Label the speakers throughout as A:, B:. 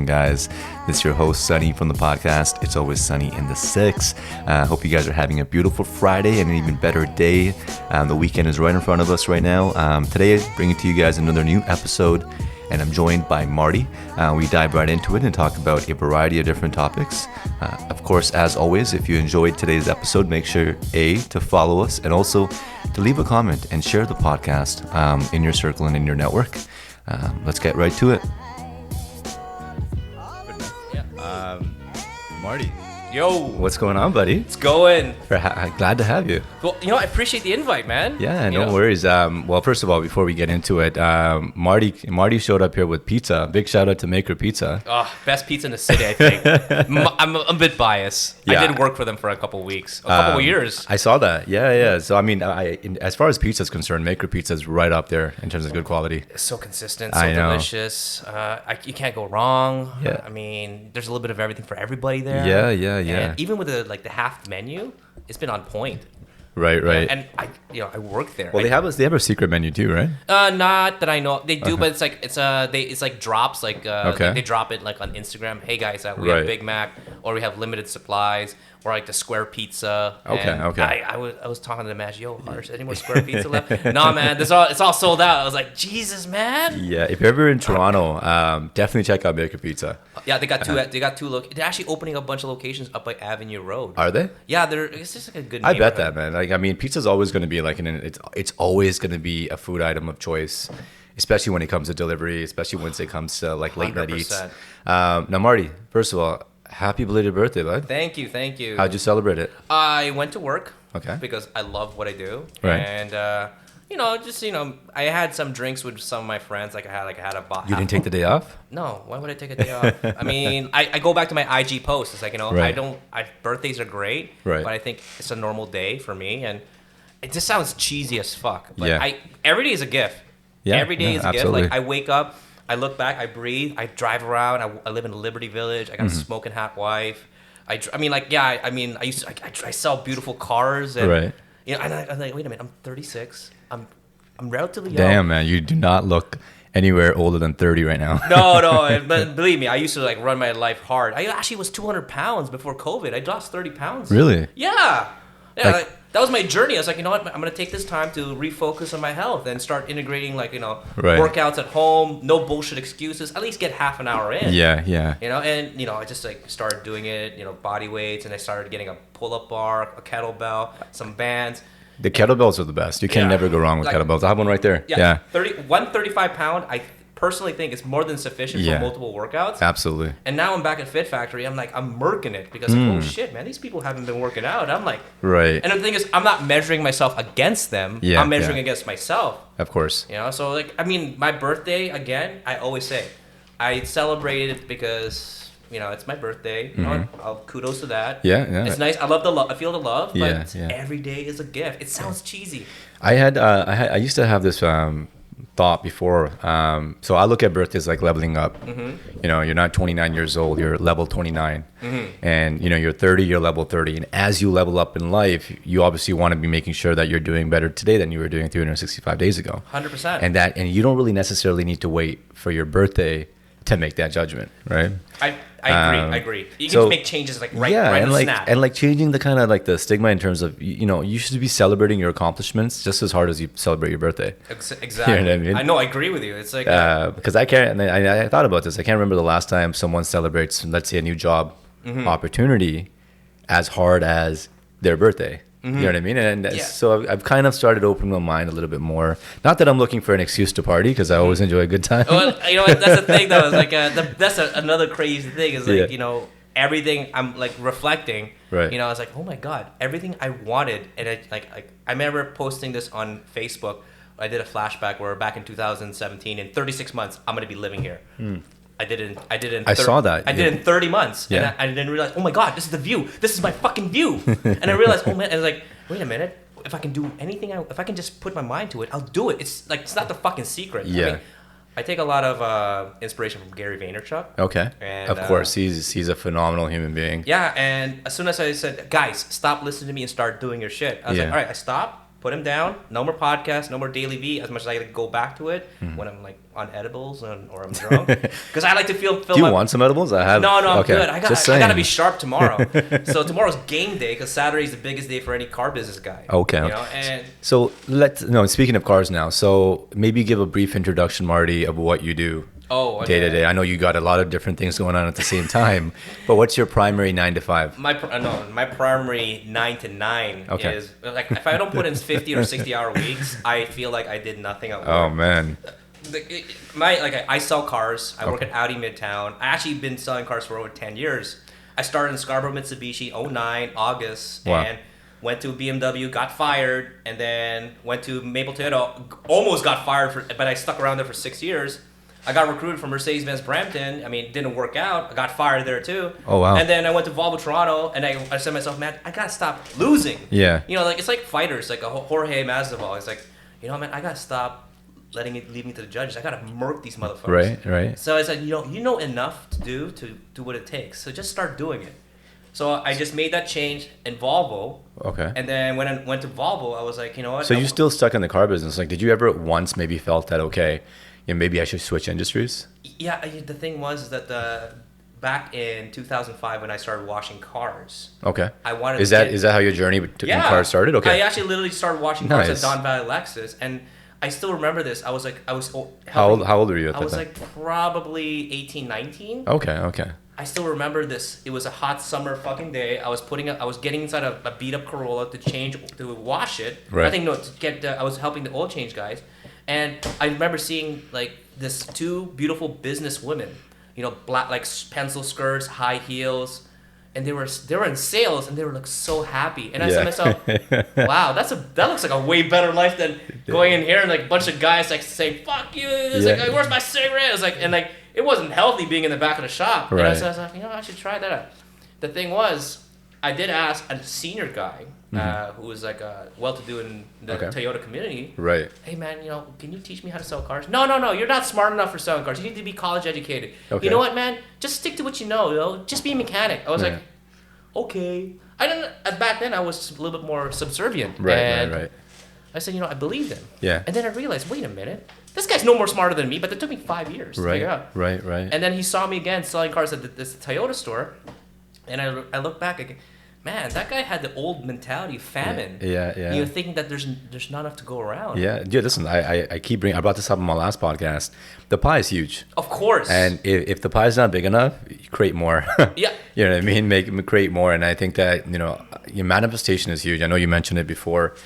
A: guys? This is your host, Sunny, from the podcast It's Always Sunny in the Six. Hope you guys are having a beautiful Friday and an even better day. The weekend is right in front of us right now. Today, bringing to you guys another new episode, and I'm joined by Marty. We dive right into it and talk about a variety of different topics. Of course, as always, if you enjoyed today's episode, make sure, to follow us and also to leave a comment and share the podcast in your circle and in your network. Let's get right to it. Marty.
B: Yo.
A: What's going on, buddy?
B: It's going.
A: Glad to have you.
B: Well, I appreciate the invite, man.
A: Yeah, no worries. Well, first of all, before we get into it, Marty showed up here with pizza. Big shout out to Maker Pizza.
B: Oh, best pizza in the city, I think. I'm a bit biased. Yeah. I did work for them for a couple of years.
A: I saw that. Yeah. So, I mean, as far as pizza is concerned, Maker Pizza is right up there in terms of good quality.
B: It's so consistent, so delicious. You can't go wrong. Yeah. I mean, there's a little bit of everything for everybody there.
A: Yeah.
B: And even with the half menu, it's been on point.
A: Right.
B: And I work there.
A: Well, they have a secret menu too, right?
B: Not that I know. They do, but it's like drops. They drop it like on Instagram. Hey guys, we have Big Mac, or we have limited supplies, or like the square pizza.
A: Okay.
B: I was talking to the manager. Yo, Harsh, any more square pizza left? Nah, man, it's all sold out. I was like, Jesus, man.
A: Yeah, if you're ever in Toronto, definitely check out Maker Pizza.
B: Yeah, they got two. They got two. They're actually opening a bunch of locations up like Avenue Road.
A: Are they?
B: Yeah, it's just like a good.
A: I bet that, man. Like, I mean, pizza's always going to be like it's always going to be a food item of choice, especially when it comes to delivery, especially when it comes to like late night eats. Now, Marty, first of all, happy belated birthday, bud.
B: Thank you.
A: How'd you celebrate it?
B: I went to work.
A: Okay.
B: Because I love what I do.
A: Right.
B: And I had some drinks with some of my friends. I had a bottle.
A: You didn't take the day off?
B: No. Why would I take a day off? I mean, I go back to my IG post. It's like, birthdays are great.
A: Right.
B: But I think it's a normal day for me, and it just sounds cheesy as fuck. But
A: yeah.
B: Every day is a gift.
A: Yeah.
B: Every day is a
A: absolutely.
B: gift. Like, I wake up, I look back, I breathe, I drive around. I live in Liberty Village. I got a smoking hot wife. I sell beautiful cars, and
A: right.
B: and I'm like, wait a minute, I'm 36. I'm relatively young.
A: Damn, man, you do not look anywhere older than 30 right now.
B: No, but believe me, I used to run my life hard. I actually was 200 pounds before COVID. I lost 30 pounds.
A: Really?
B: Yeah. That was my journey. I was like, you know what? I'm going to take this time to refocus on my health and start integrating, workouts at home. No bullshit excuses. At least get half an hour in.
A: Yeah.
B: And I just started doing it. Body weights, and I started getting a pull-up bar, a kettlebell, some bands.
A: The kettlebells are the best. You can never go wrong with kettlebells. I have one right there.
B: Yeah. 135 pound. I personally think is more than sufficient for multiple workouts.
A: Absolutely.
B: And now I'm back at Fit Factory. I'm murking it because oh shit, man, these people haven't been working out. I'm like,
A: right.
B: And the thing is, I'm not measuring myself against them.
A: Yeah,
B: I'm measuring against myself.
A: Of course.
B: So my birthday again. I always say, I celebrate it because it's my birthday. Kudos to that.
A: Yeah.
B: It's nice. I love the love. I feel the love. But every day is a gift. It sounds cheesy.
A: I used to have this thought before. So I look at birthdays like leveling up. You're not 29 years old, you're level 29. And you're 30, you're level 30. And as you level up in life, you obviously want to be making sure that you're doing better today than you were doing 365 days ago.
B: 100%.
A: And you don't really necessarily need to wait for your birthday to make that judgment, right?
B: I agree. You can make changes right on the snap.
A: And changing the kind of the stigma in terms of, you should be celebrating your accomplishments just as hard as you celebrate your birthday.
B: Exactly.
A: You know what I mean?
B: I know, I agree with you. It's like...
A: because I can't, and I thought about this. I can't remember the last time someone celebrates, let's say, a new job opportunity as hard as their birthday. You know what I mean? And so I've kind of started opening my mind a little bit more. Not that I'm looking for an excuse to party, because I always enjoy a good time.
B: Well, that's the thing, though. It's that's another crazy thing. Is everything I'm reflecting.
A: Right.
B: I was like, oh my god, everything I wanted, and I remember posting this on Facebook. I did a flashback where back in 2017, in 36 months, I'm gonna be living here. I did it in
A: saw that.
B: I did it in 30 months.
A: Yeah.
B: And I didn't realize, oh my God, this is the view. This is my fucking view. And I realized, oh man, I was like, wait a minute. If I can do anything, if I can just put my mind to it, I'll do it. It's not the fucking secret.
A: Yeah.
B: I take a lot of inspiration from Gary Vaynerchuk.
A: Okay.
B: And,
A: of course, he's a phenomenal human being.
B: Yeah, and as soon as I said, guys, stop listening to me and start doing your shit, I was like, all right, I stopped. put him down. No more podcast, no more Daily V. As much as I go back to it when I'm like on edibles or I'm drunk, because I like to feel.
A: Do you want some edibles? I have.
B: No, I'm
A: okay.
B: good. I gotta be sharp tomorrow. So tomorrow's game day because Saturday's the biggest day for any car business guy.
A: Okay.
B: You know? And
A: so speaking of cars now, so maybe give a brief introduction, Marty, of what you do.
B: Oh, okay.
A: Day to day. I know you got a lot of different things going on at the same time, but what's your primary 9 to 5?
B: My primary 9 to 9 is like if I don't put in 50 or 60 hour weeks, I feel like I did nothing at work.
A: Oh man.
B: I sell cars. I work at Audi Midtown. I actually been selling cars for over 10 years. I started in Scarborough Mitsubishi 09 August and went to BMW, got fired, and then went to Maple Toyota, almost got fired but I stuck around there for 6 years. I got recruited from Mercedes-Benz Brampton. I mean, it didn't work out. I got fired there too.
A: Oh, wow.
B: And then I went to Volvo Toronto, and I said to myself, man, I got to stop losing.
A: Yeah.
B: You know, like it's like fighters, like a Jorge Masvidal. It's like, you know, man, I got to stop letting it leave me to the judges. I got to murk these motherfuckers. Right. So I said, you know enough to do what it takes. So just start doing it. So I just made that change in Volvo.
A: Okay.
B: And then when I went to Volvo, I was like, you know what?
A: So you're still stuck in the car business. Like, did you ever once maybe felt that, okay, maybe I should switch industries?
B: Yeah, the thing was that back in 2005 when I started washing cars.
A: Okay.
B: I wanted.
A: Is that how your journey in cars started? Okay.
B: I actually literally started washing cars at Don Valley Lexus, and I still remember this. I was
A: how old were you at that time?
B: I was like probably 18, 19.
A: Okay.
B: I still remember this. It was a hot summer fucking day. I was getting inside a beat up Corolla to wash it.
A: Right.
B: I was helping the oil change guys. And I remember seeing like this two beautiful business women, you know, black like pencil skirts, high heels, and they were in sales and they were like so happy. And I said to myself, wow, that looks like a way better life than going in here and like a bunch of guys like saying fuck you. It's like, where's my cigarette? It's like and like it wasn't healthy being in the back of the shop.
A: Right.
B: And I was like, you know, I should try that out. The thing was, I did ask a senior guy. Who was like well-to-do in the Toyota community.
A: Right.
B: Hey man, you know, can you teach me how to sell cars? No, you're not smart enough for selling cars. You need to be college educated. Okay. You know what, man? Just stick to what you know. Just be a mechanic. I was like, okay. I didn't. Back then, I was a little bit more subservient. Right. I said, you know, I believed him. Yeah. And then I realized, wait a minute, this guy's no more smarter than me. But it took me 5 years to figure out. Right. And then he saw me again selling cars at this Toyota store, and I look back again. Man, that guy had the old mentality of famine. Yeah. You know, thinking that there's not enough to go around.
A: Yeah. Listen, I keep bringing. I brought this up on my last podcast. The pie is huge.
B: Of course.
A: And if the pie is not big enough, you create more.
B: Yeah.
A: You know what I mean? Create more. And I think that your manifestation is huge. I know you mentioned it before.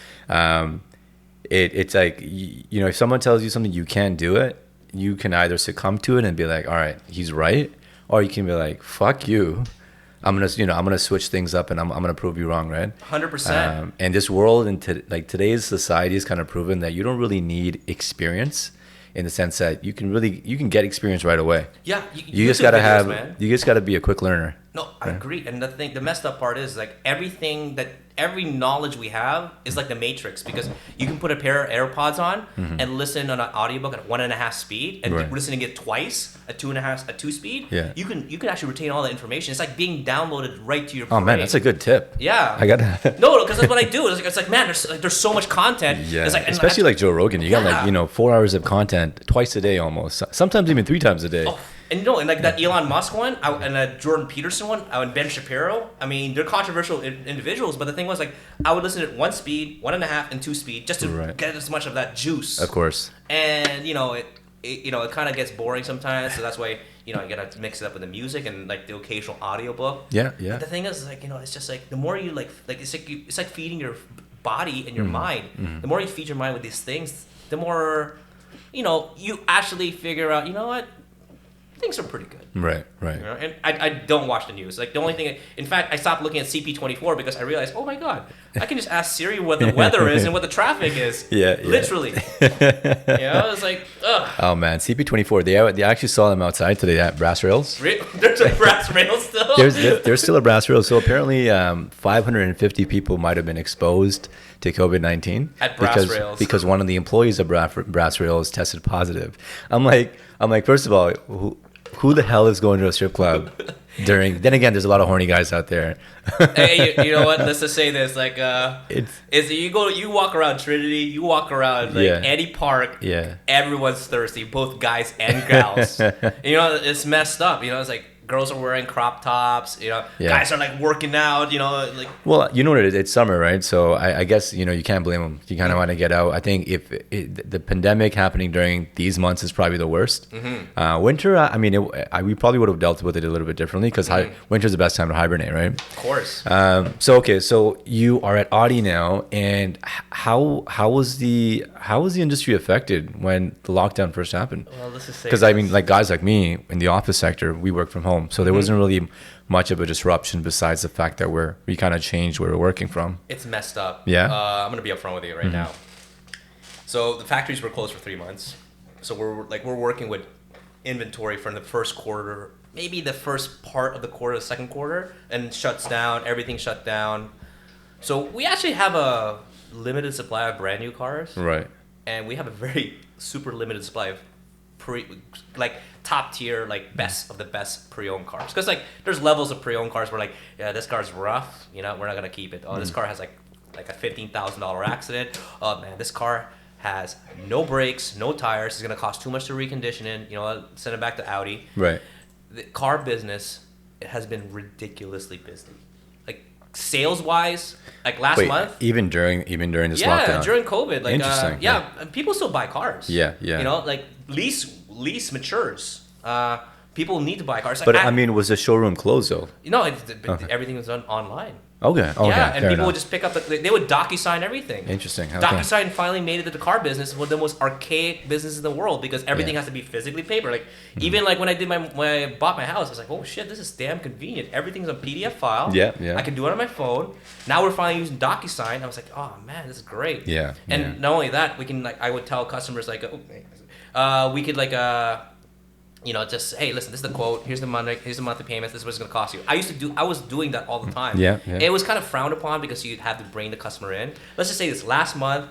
A: It's like if someone tells you something you can't do it, you can either succumb to it and be like, all right, he's right, or you can be like, fuck you. I'm gonna switch things up and I'm gonna prove you wrong, right?
B: 100%.
A: And this world and today's society has kind of proven that you don't really need experience, in the sense that you can get experience right away.
B: Yeah,
A: you just gotta be a quick learner.
B: No, I agree. And the messed up part is like every knowledge we have is like the Matrix, because you can put a pair of AirPods on and listen on an audiobook at 1.5 speed and listening it twice at 2 speed. Yeah. You can actually retain all the information. It's like being downloaded right to your brain.
A: Oh man, that's a good tip.
B: Yeah.
A: I got
B: No, because that's what I do. It's like man, there's so much content.
A: Yeah.
B: It's like,
A: especially like Joe Rogan. You got 4 hours of content twice a day almost. Sometimes even 3 times a day.
B: Oh. And and like that Elon Musk one, and that Jordan Peterson one, and Ben Shapiro. I mean, they're controversial individuals, but the thing was, like, I would listen at 1 speed, 1.5, and 2 speed, just to get as much of that juice.
A: Of course.
B: And it kind of gets boring sometimes, so that's why you gotta mix it up with the music and like the occasional audiobook.
A: Yeah.
B: But the thing is, like, it's just like the more you it's like feeding your body and your mind. Mm-hmm. The more you feed your mind with these things, the more you actually figure out. You know what? Things are pretty good. Right. And I don't watch the news. Like, the only thing, in fact, I stopped looking at CP24 because I realized, oh my God, I can just ask Siri what the weather is and what the traffic is. Yeah. Literally. It's like, ugh.
A: Oh man, CP24. They actually saw them outside today at Brass Rails.
B: There's a Brass Rails still.
A: There's still a Brass Rails. So apparently, 550 people might have been exposed to COVID-19
B: at Brass Rails
A: because one of the employees of Brass Rails tested positive. I'm like, first of all, who the hell is going to a strip club Then again, there's a lot of horny guys out there.
B: Hey, you know what? Let's just say this: like, you walk around Trinity, you walk around like Eddie Park.
A: Yeah.
B: Everyone's thirsty, both guys and gals. You know, it's messed up. You know, it's like girls are wearing crop tops. You know, guys are like working out. You know, like.
A: Well, you know what it is? It's summer, right? So I guess you can't blame them. You kind of want to get out. I think if the pandemic happening during these months is probably the worst. Winter, I mean, we probably would have dealt with it a little bit differently because winter's the best time to hibernate, right?
B: Of course.
A: So you are at Audi now, and how was the industry affected when the lockdown first happened?
B: Well, let's just say
A: because I mean, like guys like me in the office sector, we work from home, so there wasn't really much of a disruption besides the fact that we kind of changed where we're working from.
B: It's messed up.
A: Yeah.
B: I'm gonna be upfront with you right now. So the factories were closed for 3 months. So we're working with inventory from the first quarter, maybe the first part of the quarter, the second quarter, and shuts down. Everything shut down. So we actually have a limited supply of brand new cars.
A: Right.
B: And we have a very super limited supply of top tier, like best of the best pre-owned cars. Because like there's levels of pre-owned cars where like, yeah, this car's rough, we're not gonna keep it. Oh, this car has like a $15,000 accident. Oh man, this car has no brakes, no tires. It's gonna cost too much to recondition it. Send it back to Audi.
A: Right.
B: The car business, it has been ridiculously busy. Like sales wise, like last month.
A: Even during this lockdown.
B: Yeah, during COVID. Like
A: interesting.
B: People still buy cars.
A: Yeah, yeah.
B: Like lease matures. People need to buy cars. Like,
A: but I mean, was the showroom closed though?
B: Everything was done online.
A: Okay.
B: Yeah, and people would just pick up. They would DocuSign everything.
A: Interesting. Okay.
B: DocuSign finally made it to the car business, one of the most archaic businesses in the world, because everything has to be physically paper. Like even like when I bought my house, I was like, oh shit, this is damn convenient. Everything's on PDF file.
A: Yeah.
B: I can do it on my phone. Now we're finally using DocuSign. I was like, oh man, this is great.
A: Yeah.
B: And not only that, we can I would tell customers like, we could just, hey, listen, this is the quote. Here's the monthly payments. This is what it's gonna cost you. I was doing that all the time.
A: Yeah.
B: It was kind of frowned upon because you'd have to bring the customer in. Let's just say this last month,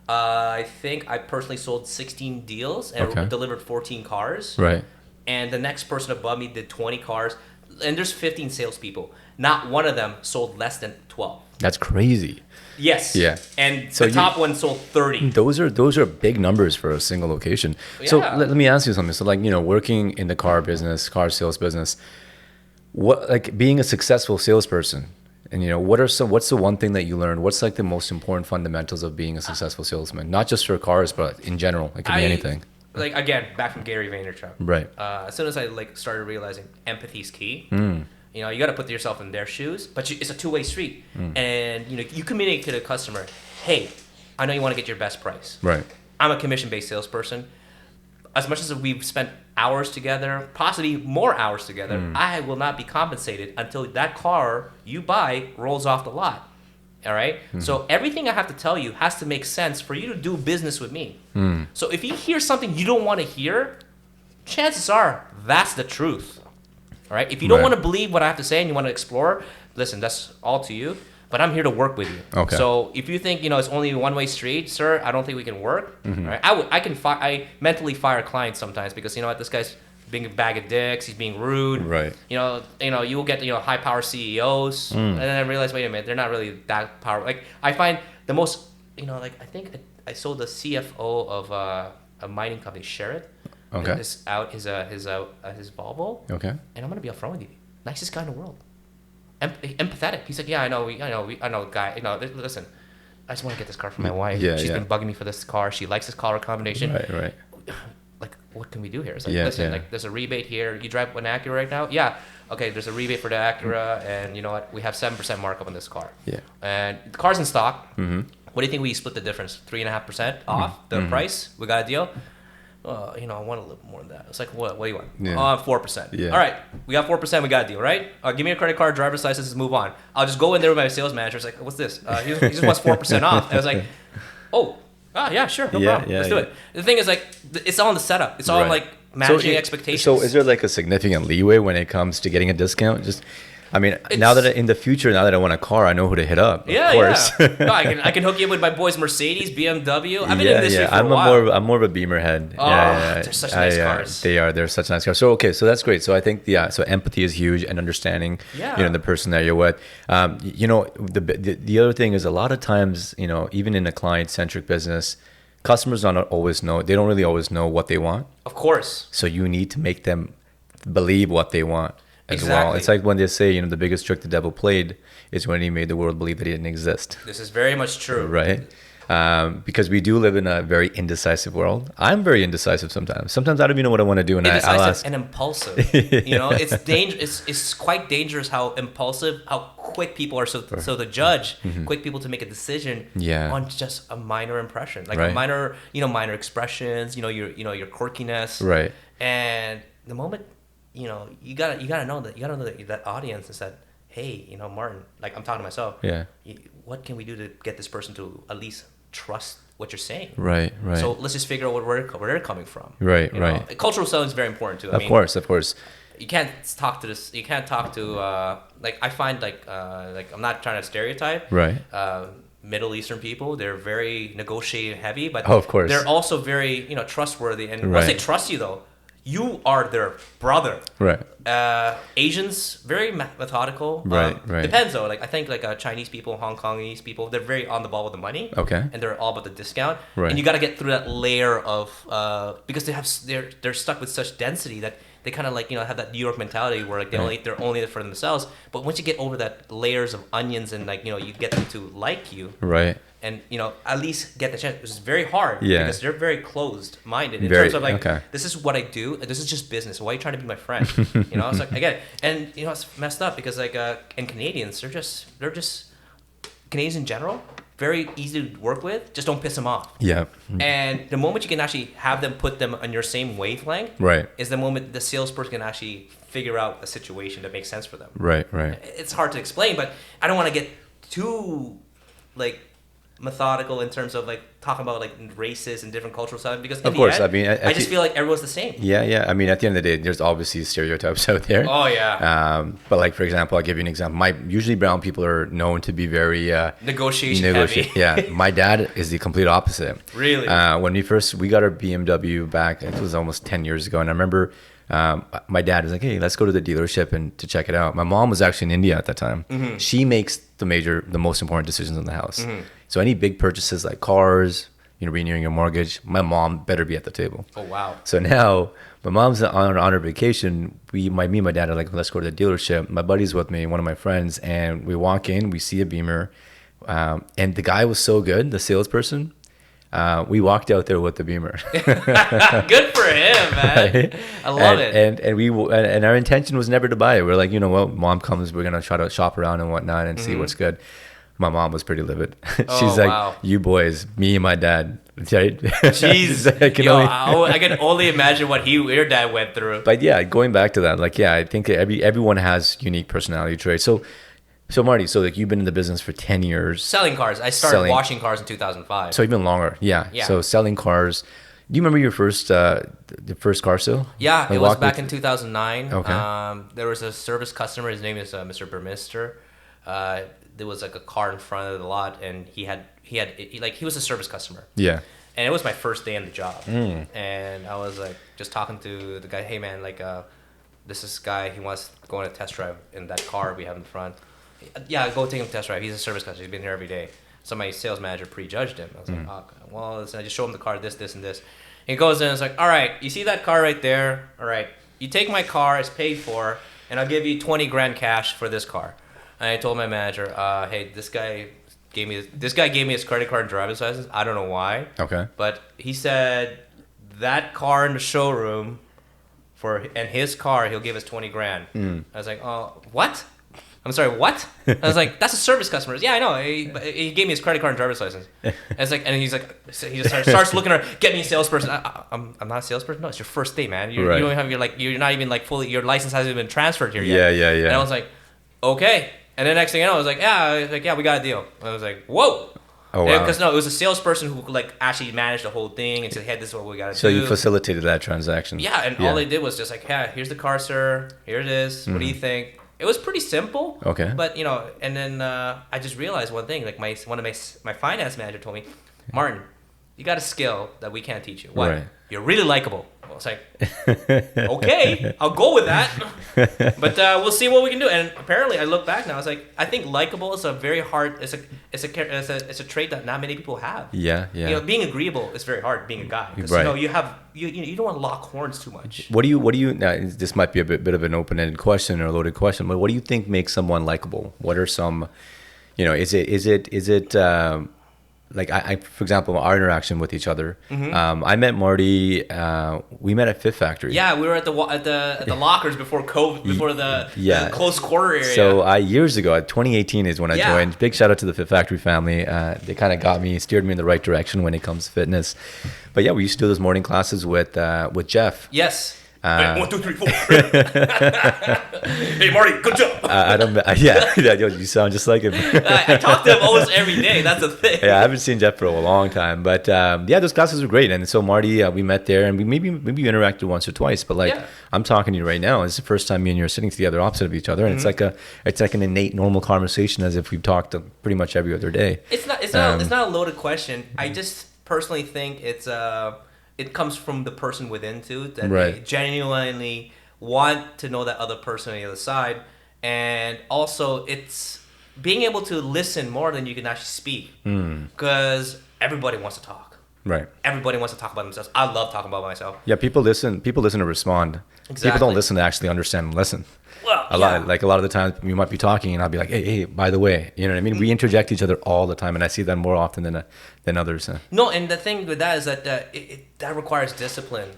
B: I think I personally sold 16 deals and delivered 14 cars.
A: Right.
B: And the next person above me did 20 cars. And there's 15 salespeople. Not one of them sold less than 12.
A: That's crazy.
B: Yes.
A: Yeah.
B: And so the top one sold 30.
A: Those are big numbers for a single location. Yeah. So let me ask you something. So working in the car sales business, what being a successful salesperson, and what's the one thing that you learned? What's the most important fundamentals of being a successful salesman? Not just for cars, but in general. It could be anything.
B: Again, back from Gary Vaynerchuk.
A: Right.
B: As soon as I started realizing empathy is key. You got to put yourself in their shoes, but it's a two-way street. And you communicate to the customer, hey, I know you want to get your best price.
A: Right.
B: I'm a commission-based salesperson. As much as we've spent hours together, possibly more hours together, I will not be compensated until that car you buy rolls off the lot. All right? So everything I have to tell you has to make sense for you to do business with me. So if you hear something you don't want to hear, chances are that's the truth. All right? If you don't want to believe what I have to say and you want to explore, listen, that's all to you. But I'm here to work with you.
A: Okay.
B: So if you think it's only a one-way street, sir, I don't think we can work. All right? I mentally fire clients sometimes because this guy's being a bag of dicks. He's being rude.
A: Right.
B: You will get high-power CEOs, and then I realize, wait a minute, they're not really that powerful. Like I find the most, I think I sold the CFO of a mining company, Sherrod.
A: Okay.
B: His Volvo.
A: Okay.
B: And I'm gonna be upfront with you. Nicest guy in the world. Empathetic. He's like, yeah, I know, guy. Listen, I just want to get this car for my wife.
A: Yeah,
B: She's been bugging me for this car. She likes this color combination.
A: Right.
B: Like, what can we do here? It's like, listen, there's a rebate here. You drive an Acura right now? Yeah. Okay, there's a rebate for the Acura, and you know what? We have 7% markup on this car.
A: Yeah.
B: And the car's in stock. What do you think we split the difference? 3.5% off the price? We got a deal? I want a little more than that. It's like, what do you want?
A: Yeah.
B: 4%.
A: Yeah.
B: All right, we got 4%. We got a deal, right? Give me a credit card, driver's license, let's move on. I'll just go in there with my sales manager. It's like, what's this? He just wants 4% off. And I was like, yeah, sure, no problem. Let's do it. The thing is, it's all in the setup. It's all managing expectations.
A: So is there a significant leeway when it comes to getting a discount? I mean, now that in the future, now that I want a car, I know who to hit up.
B: Yeah,
A: of course.
B: yeah. No, I can hook you up with my boys Mercedes, BMW. I've been in this for a while.
A: I'm more of a Beamer head.
B: Oh, they're such nice cars.
A: They're such nice cars. So okay, so that's great. So I think so empathy is huge and understanding.
B: Yeah.
A: The person that you're with. The other thing is a lot of times, even in a client-centric business, customers don't always know. They don't really always know what they want.
B: Of course.
A: So you need to make them believe what they want as well. It's like when they say, the biggest trick the devil played is when he made the world believe that he didn't exist.
B: This is very much true.
A: Right? Because we do live in a very indecisive world. I'm very indecisive sometimes. Sometimes I don't even know what I want to do, and I'll ask.
B: And impulsive. It's dangerous. It's quite dangerous how impulsive, how quick people are. So to judge, quick people to make a decision on just a minor impression, like a minor, minor expressions. Your quirkiness.
A: Right.
B: And the moment, you gotta know that audience is that, hey, Martin, like I'm talking to myself.
A: Yeah.
B: What can we do to get this person to at least trust what you're saying? Right.
A: So
B: let's just figure out where they're coming from.
A: Right.
B: Cultural selling is very important too.
A: Of course.
B: You can't talk to this. You can't talk to like I find like I'm not trying to stereotype.
A: Right.
B: Middle Eastern people, they're very negotiating heavy, but
A: of course
B: they're also very trustworthy. And once they trust you, though, you are their brother.
A: Right.
B: Asians, very methodical.
A: Right.
B: Depends though. Like I think like Chinese people, Hong Kongese people, they're very on the ball with the money.
A: Okay.
B: And they're all about the discount.
A: Right.
B: And you got to get through that layer of because they're stuck with such density that they kind of like have that New York mentality where like they're only for themselves. But once you get over that layers of onions and like you get them to like you.
A: Right.
B: And at least get the chance, which is very hard because they're very closed-minded in terms of like, this is what I do, and this is just business. Why are you trying to be my friend? It's like I get it, and it's messed up because like and Canadians, they're just Canadians in general, very easy to work with. Just don't piss them off.
A: Yeah.
B: And the moment you can actually have them put them on your same wavelength, is the moment the salesperson can actually figure out a situation that makes sense for them.
A: Right.
B: It's hard to explain, but I don't want to get too like methodical in terms of like talking about like races and different cultural styles because of course end, I just feel like everyone's the same.
A: I mean at the end of the day there's obviously stereotypes out there. But like for example, I'll give you an example. Usually brown people are known to be very
B: negotiation heavy.
A: My dad is the complete opposite.
B: Really?
A: When we got our BMW back, it was almost 10 years ago, and I remember my dad was like, hey, let's go to the dealership and to check it out. My mom was actually in India at that time. She makes the most important decisions in the house. So any big purchases like cars, renewing your mortgage, my mom better be at the table.
B: Oh, wow.
A: So now my mom's on her vacation. Me and my dad are like, let's go to the dealership. My buddy's with me, one of my friends, and we walk in, we see a Beamer, and the guy was so good, the salesperson. We walked out there with the Beamer.
B: Good for him, man. Right? I love it.
A: And our intention was never to buy it. We're like, mom comes, we're gonna try to shop around and whatnot and see what's good. My mom was pretty livid. She's like, wow. You boys, me and my dad. Right?
B: Jeez. I can only imagine what your dad went through.
A: But yeah, going back to that, I think everyone has unique personality traits. So Marty, like you've been in the business for 10 years.
B: Selling cars. I started washing cars in 2005.
A: So even longer. Yeah. So selling cars. Do you remember your first car sale?
B: Yeah, it was back in 2009.
A: Okay.
B: There was a service customer. His name is Mr. Burmister. There was like a car in front of the lot, and he was a service customer.
A: Yeah.
B: And it was my first day on the job. And I was like just talking to the guy, hey man, this is guy, he wants to go on a test drive in that car we have in front. Yeah, go take him to test drive. He's a service customer. He's been here every day. So my sales manager prejudged him. I was like, oh, well, listen, I just show him the car, this, and this. And he goes in and it's like, all right, you see that car right there? All right, you take my car, it's paid for, and I'll give you 20 grand cash for this car. And I told my manager, hey, this guy gave me his credit card and driver's license. I don't know why.
A: Okay.
B: But he said that car in the showroom and his car, he'll give us 20 grand. I was like, oh, what? I'm sorry, what? I was like, that's a service customer. Yeah, I know. He gave me his credit card and driver's license. And he's like, he just starts looking at her, get me a salesperson. I'm not a salesperson. No, it's your first day, man. You don't have you're not even fully, your license hasn't even been transferred here yet.
A: Yeah.
B: And I was like, okay. And then next thing I know, I was like, yeah, we got a deal. And I was like, whoa. Oh, wow. Because it was a salesperson who actually managed the whole thing and said, hey, this is what we got to do.
A: So you facilitated that transaction.
B: Yeah, and all they did was just like, yeah, here's the car, sir. Here it is. What do you think? It was pretty simple.
A: Okay.
B: But and then I just realized one thing. Like my finance manager told me, Martin, you got a skill that we can't teach you. What? Right. You're really likable. I was like, okay, I'll go with that. But we'll see what we can do. And apparently, I look back now. I was like, I think likable is a very hard. It's a trait that not many people have.
A: Yeah.
B: Being agreeable is very hard. Being a guy, because you don't want to lock horns too much.
A: What do you? Now, this might be a bit of an open-ended question or a loaded question, but what do you think makes someone likable? What are some? Is it? Like I, for example, our interaction with each other. I met Marty. We met at Fifth Factory.
B: Yeah, we were at the lockers before COVID, before the close quarter area.
A: So years ago, 2018 is when I joined. Big shout out to the Fifth Factory family. They kind of steered me in the right direction when it comes to fitness. But yeah, we used to do those morning classes with Jeff.
B: Yes. 1, 2, 3, 4. Hey Marty, good job.
A: You sound just like him.
B: I talk to him almost every day. That's the thing.
A: Yeah, I haven't seen Jeff for a long time, but those classes were great. And so Marty, we met there, and we maybe interacted once or twice. But I'm talking to you right now. It's the first time me and you are sitting together opposite of each other, and it's like an innate, normal conversation, as if we've talked pretty much every other day.
B: It's not a loaded question. I just personally think it comes from the person within too, that they genuinely want to know that other person on the other side. And also it's being able to listen more than you can actually speak, because everybody wants to talk.
A: Right.
B: Everybody wants to talk about themselves. I love talking about myself.
A: Yeah, people listen to respond. Exactly. People don't listen to actually understand and listen.
B: Well,
A: a lot of the times we might be talking and I'll be like, hey, by the way, you know what I mean? We interject each other all the time, and I see that more often than others.
B: No, and the thing with that is that that requires discipline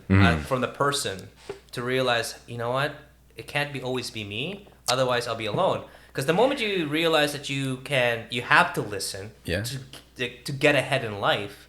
B: from the person to realize, you know what, it can't always be me, otherwise I'll be alone. Because the moment you realize that you have to listen to get ahead in life,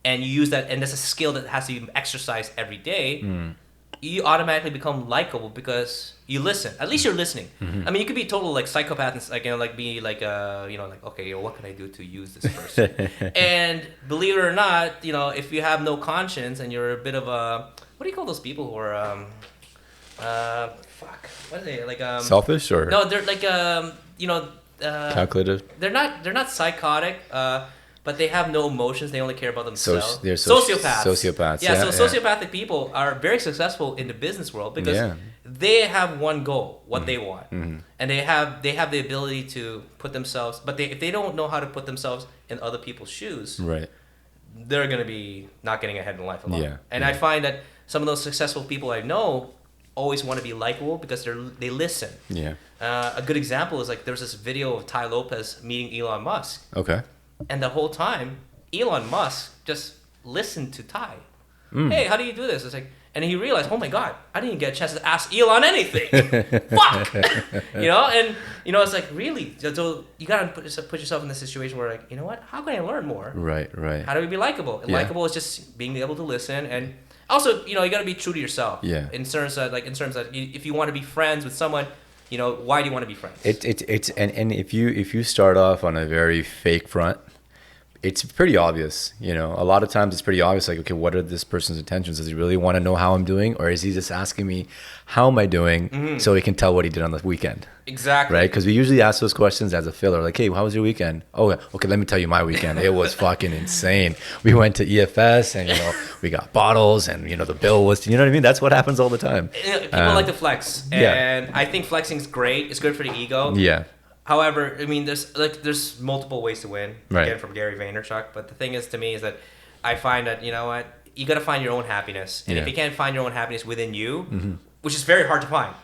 B: and you use that, and that's a skill that has to be exercised every day. You automatically become likable because you listen. At least you're listening. I mean, you could be total like psychopath and be like okay, what can I do to use this person? And believe it or not, if you have no conscience and you're a bit of a, what do you call those people who are what are they, like
A: selfish, or
B: no, they're like
A: calculative.
B: They're not psychotic. But they have no emotions. They only care about themselves.
A: They're
B: sociopaths.
A: Sociopaths.
B: Yeah, so sociopathic people are very successful in the business world because they have one goal, what they want, and they have the ability to put themselves. But if they don't know how to put themselves in other people's shoes, they're gonna be not getting ahead in life a lot. And I find that some of those successful people I know always want to be likable because they listen. A good example is like there's this video of Ty Lopez meeting Elon Musk.
A: Okay.
B: And the whole time, Elon Musk just listened to Ty. Hey, how do you do this? It's like, and he realized, oh my God, I didn't get a chance to ask Elon anything. Fuck, and it's like, really. So you gotta put yourself in this situation where, like, you know what? How can I learn more?
A: Right.
B: How do we be likable? And likable is just being able to listen, and also, you gotta be true to yourself. In terms of if you want to be friends with someone. Why do you want to be friends?
A: And if you start off on a very fake front, it's pretty obvious. A lot of times it's pretty obvious. Like, okay, what are this person's intentions? Does he really want to know how I'm doing, or is he just asking me how am I doing so he can tell what he did on the weekend?
B: Exactly.
A: Right? Because we usually ask those questions as a filler. Like, hey, how was your weekend? Oh, okay, let me tell you my weekend. It was fucking insane. We went to EFS and we got bottles and the bill was. You know what I mean? That's what happens all the time.
B: People like to flex, and I think flexing is great. It's good for the ego.
A: Yeah.
B: However, I mean, there's multiple ways to win. Again, from Gary Vaynerchuk. But the thing is, to me, is that I find that you got to find your own happiness, and if you can't find your own happiness within you, which is very hard to find.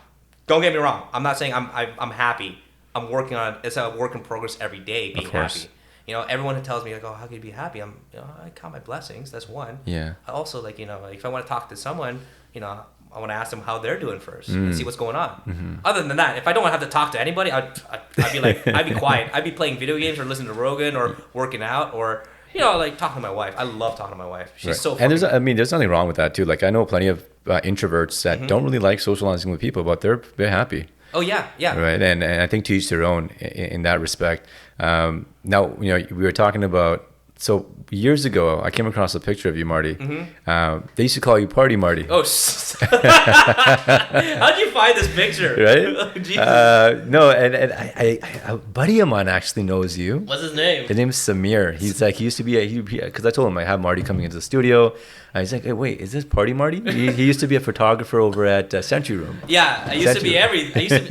B: Don't get me wrong. I'm not saying I'm happy. I'm working on it. It's a work in progress every day. Being happy. Everyone who tells me like, oh, how can you be happy? I count my blessings. That's one.
A: Yeah.
B: I also if I want to talk to someone, I want to ask them how they're doing first and see what's going on. Other than that, if I don't have to talk to anybody, I'd be quiet. I'd be playing video games or listening to Rogan or working out or talking to my wife. I love talking to my wife. She's so funny.
A: And there's nothing wrong with that too. Like, I know plenty of introverts that don't really like socializing with people, but they're happy.
B: Oh yeah.
A: Right, and I think to each their own in that respect. Now we were talking about So years ago, I came across a picture of you, Marty. They used to call you Party Marty.
B: Oh, how'd you find this picture?
A: Right?
B: Oh, Jesus.
A: No, and a buddy of mine actually knows you.
B: What's his name?
A: His name's Samir. He's like, he used to be, because I told him I have Marty coming into the studio. And he's like, hey, wait, is this Party Marty? He used to be a photographer over at Century Room.
B: Yeah, I used to be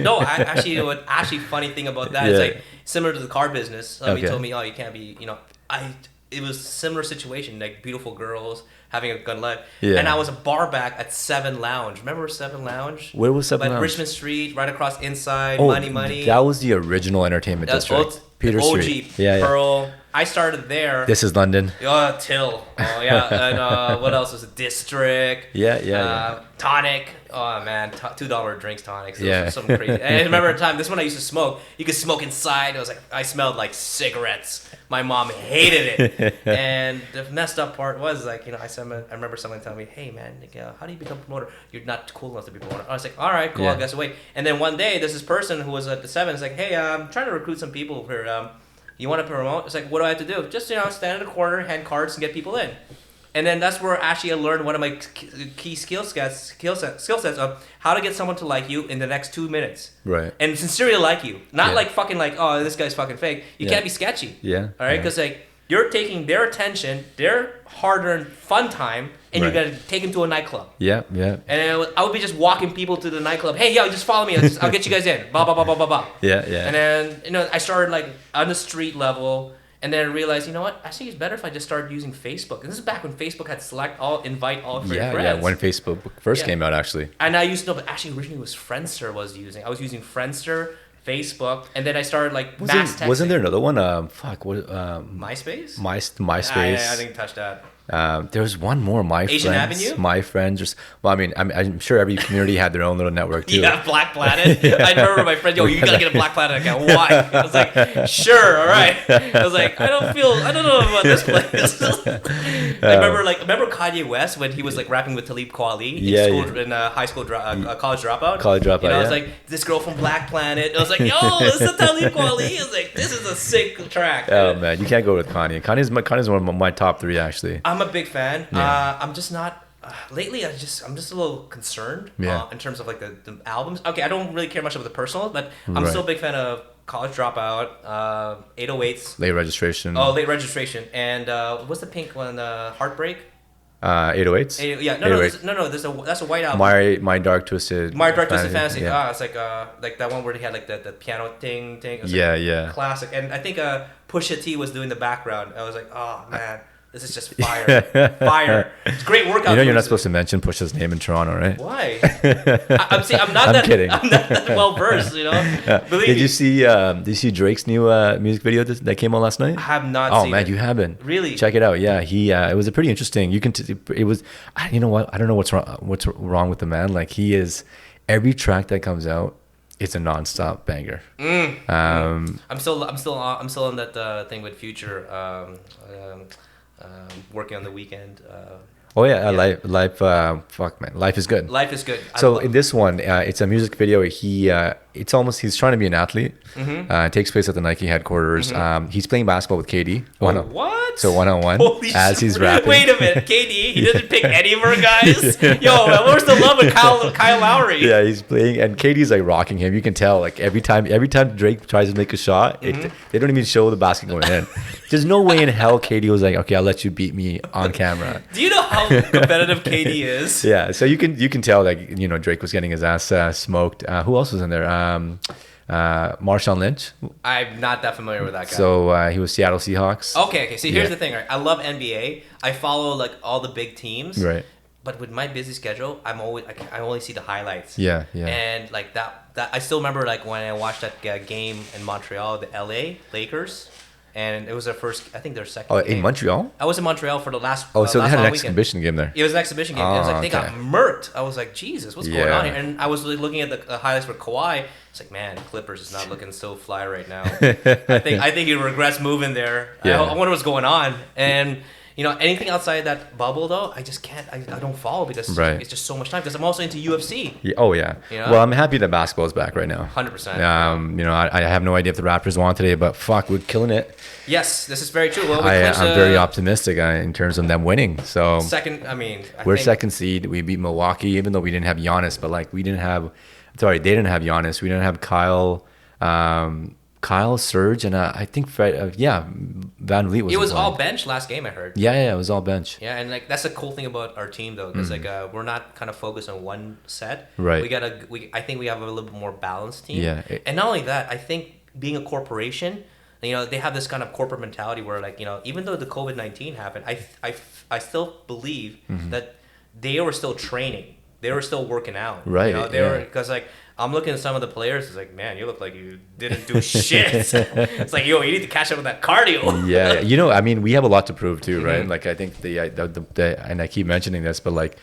B: no, actually funny thing about that is like similar to the car business. He told me, oh, you can't be, it was a similar situation, like beautiful girls having a good life. Yeah. And I was a bar back at Seven Lounge. Remember Seven Lounge?
A: Where was Seven Lounge?
B: Richmond Street, right across inside, Money.
A: That was the original entertainment district. Peter
B: OG,
A: Street.
B: Pearl. I started there.
A: This is London.
B: Till. Oh, yeah. And what else was it? District.
A: Yeah.
B: Tonic. Oh, man. $2 drinks, tonics. Something crazy. And I remember a time, this one I used to smoke. You could smoke inside. I smelled like cigarettes. My mom hated it. And the messed up part was, I remember someone telling me, hey, man, how do you become a promoter? You're not cool enough to be a promoter. I was like, all right, cool. I guess I'll wait. And then one day, there's this person who was at the Seven. It's like, hey, I'm trying to recruit some people here. You want to promote? It's like, what do I have to do? Just, stand in the corner, hand cards, and get people in. And then that's where actually I learned one of my key skill sets of how to get someone to like you in the next 2 minutes.
A: Right.
B: And sincerely like you. Not like fucking like, oh, this guy's fucking fake. You can't be sketchy.
A: Yeah.
B: All right? Because you're taking their attention, their hard-earned fun time, and you're going to take them to a nightclub.
A: Yeah.
B: And I would be just walking people to the nightclub. Hey, yo, just follow me. I'll get you guys in. Blah, blah, blah, blah, blah, blah.
A: Yeah.
B: And then, I started on the street level. And then I realized, you know what? Actually, it's better if I just started using Facebook. And this is back when Facebook had invite all of your friends. Yeah,
A: when Facebook first came out, actually.
B: And I used to know, but actually originally it was Friendster I was using Friendster, Facebook, and then I started mass texting.
A: Wasn't there another one?
B: MySpace?
A: MySpace.
B: I didn't touch that.
A: There was one more.
B: Asian Avenue?
A: My friends. I'm sure every community had their own little network too.
B: Yeah, Black Planet. I remember my friend, yo, you gotta get a Black Planet account. Why? I was like, sure, all right. I was like, I don't know about this place. I remember Kanye West when he was rapping with Talib Kweli in high school college dropout. I was like, this girl from Black Planet. I was like, yo, this is Talib Kweli. I was like, this is a sick track.
A: Oh man, you can't go with Kanye. Kanye's one of my top 3 actually.
B: I'm a big fan. Yeah. I'm just not. Lately, I'm just a little concerned in terms of the albums. Okay, I don't really care much about the personal, but I'm still a big fan of College Dropout, 808s.
A: Late Registration.
B: Oh, Late Registration. And what's the pink one? Heartbreak?
A: 808s?
B: No, that's a white album.
A: My Dark Twisted
B: Fantasy. Yeah. It's like that one where they had the piano thing. It was classic. And I think Pusha T was doing the background. I was like, oh, man. This is just fire. Fire. It's great workout.
A: You're not supposed to mention Pusha's name in Toronto, right?
B: Why? I'm not kidding. I'm not that well versed,
A: Did you see Drake's new music video that came out last night?
B: I have not seen it.
A: Oh man, you haven't.
B: Really?
A: Check it out. Yeah, it was a pretty interesting. It was you know what? I don't know what's wrong with the man. He is every track that comes out, it's a non-stop banger.
B: I'm still on that thing with Future. Working on the weekend.
A: Life is good.
B: Life is good.
A: So in this one, it's a music video. He's trying to be an athlete. It takes place at the Nike headquarters. He's playing basketball with KD.
B: What?
A: So 1-on-1 as he's rapping.
B: Wait a minute, KD. He doesn't pick any of our guys. Yo, where's the love with Kyle Lowry?
A: Yeah, he's playing, and KD's rocking him. You can tell every time Drake tries to make a shot, they don't even show the basket going in. There's no way in hell KD was like, okay, I'll let you beat me on camera.
B: Do you know how competitive KD is?
A: Yeah, so you can tell Drake was getting his ass smoked. Who else was in there? Marshawn Lynch.
B: I'm not that familiar with that guy.
A: So he was Seattle Seahawks.
B: Okay. See, here's the thing, right? I love NBA. I follow all the big teams.
A: Right.
B: But with my busy schedule, I only see the highlights.
A: Yeah.
B: And that I still remember when I watched that game in Montreal, the LA Lakers. And it was their first, I think their second game.
A: In Montreal?
B: I was in Montreal for the last
A: so they had an
B: weekend.
A: exhibition game there.
B: It was an exhibition game. It was they got murked. I was like, Jesus, what's going on here? And I was looking at the highlights for Kawhi. It's like, man, Clippers is not looking so fly right now. I think he regrets moving there. I wonder what's going on. And anything outside that bubble though, I just can't. I don't follow because it's just so much time. Because I'm also into UFC.
A: Yeah, oh yeah. Well, I'm happy that basketball's back right now.
B: 100%.
A: I have no idea if the Raptors won today, but fuck, we're killing it.
B: Yes, this is very true. Well,
A: I'm very optimistic in terms of them winning. So
B: second,
A: we're second seed. We beat Milwaukee, even though we didn't have Giannis. But like, they didn't have Giannis. We didn't have Kyle, Serge, and I think Fred. Van Vliet was.
B: It was all bench last game, I heard.
A: Yeah, it was all bench.
B: Yeah, and like that's the cool thing about our team though, because we're not kind of focused on one set.
A: Right.
B: I think we have a little bit more balanced team.
A: Yeah.
B: And not only that, I think being a corporation, they have this kind of corporate mentality where like even though the COVID-19 happened, I still believe that they were still training, they were still working out.
A: Right.
B: They were, because like. I'm looking at some of the players. It's like, man, you look like you didn't do shit. It's like, you need to catch up with that cardio.
A: Yeah. We have a lot to prove too, right? Like, I think and I keep mentioning this, but like,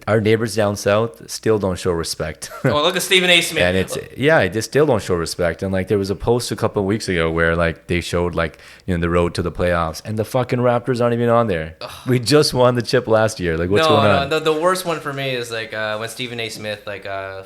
A: our neighbors down south still don't show respect.
B: Oh, look at Stephen A. Smith.
A: And they still don't show respect. And like, there was a post a couple of weeks ago where like they showed like the road to the playoffs, and the fucking Raptors aren't even on there. Ugh. We just won the chip last year. Like, what's going on?
B: No, the worst one for me is like when Stephen A. Smith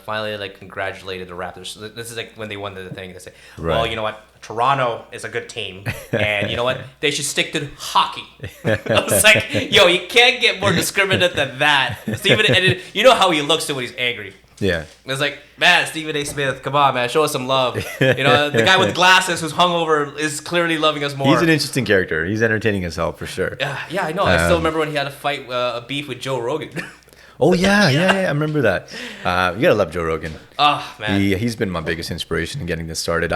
B: finally like congratulated the Raptors. This is like when they won the thing. They say, well, you know what? Toronto is a good team, and you know what? They should stick to hockey. I was like, yo, you can't get more discriminate than that. Stephen, and you know how he looks when he's angry.
A: Yeah.
B: It's like, man, Stephen A. Smith, come on, man, show us some love. The guy with glasses who's hungover is clearly loving us more.
A: He's an interesting character. He's entertaining himself for sure.
B: Yeah, I know. I still remember when he had a beef with Joe Rogan.
A: Oh yeah, I remember that. You gotta love Joe Rogan.
B: Oh man,
A: he's been my biggest inspiration in getting this started.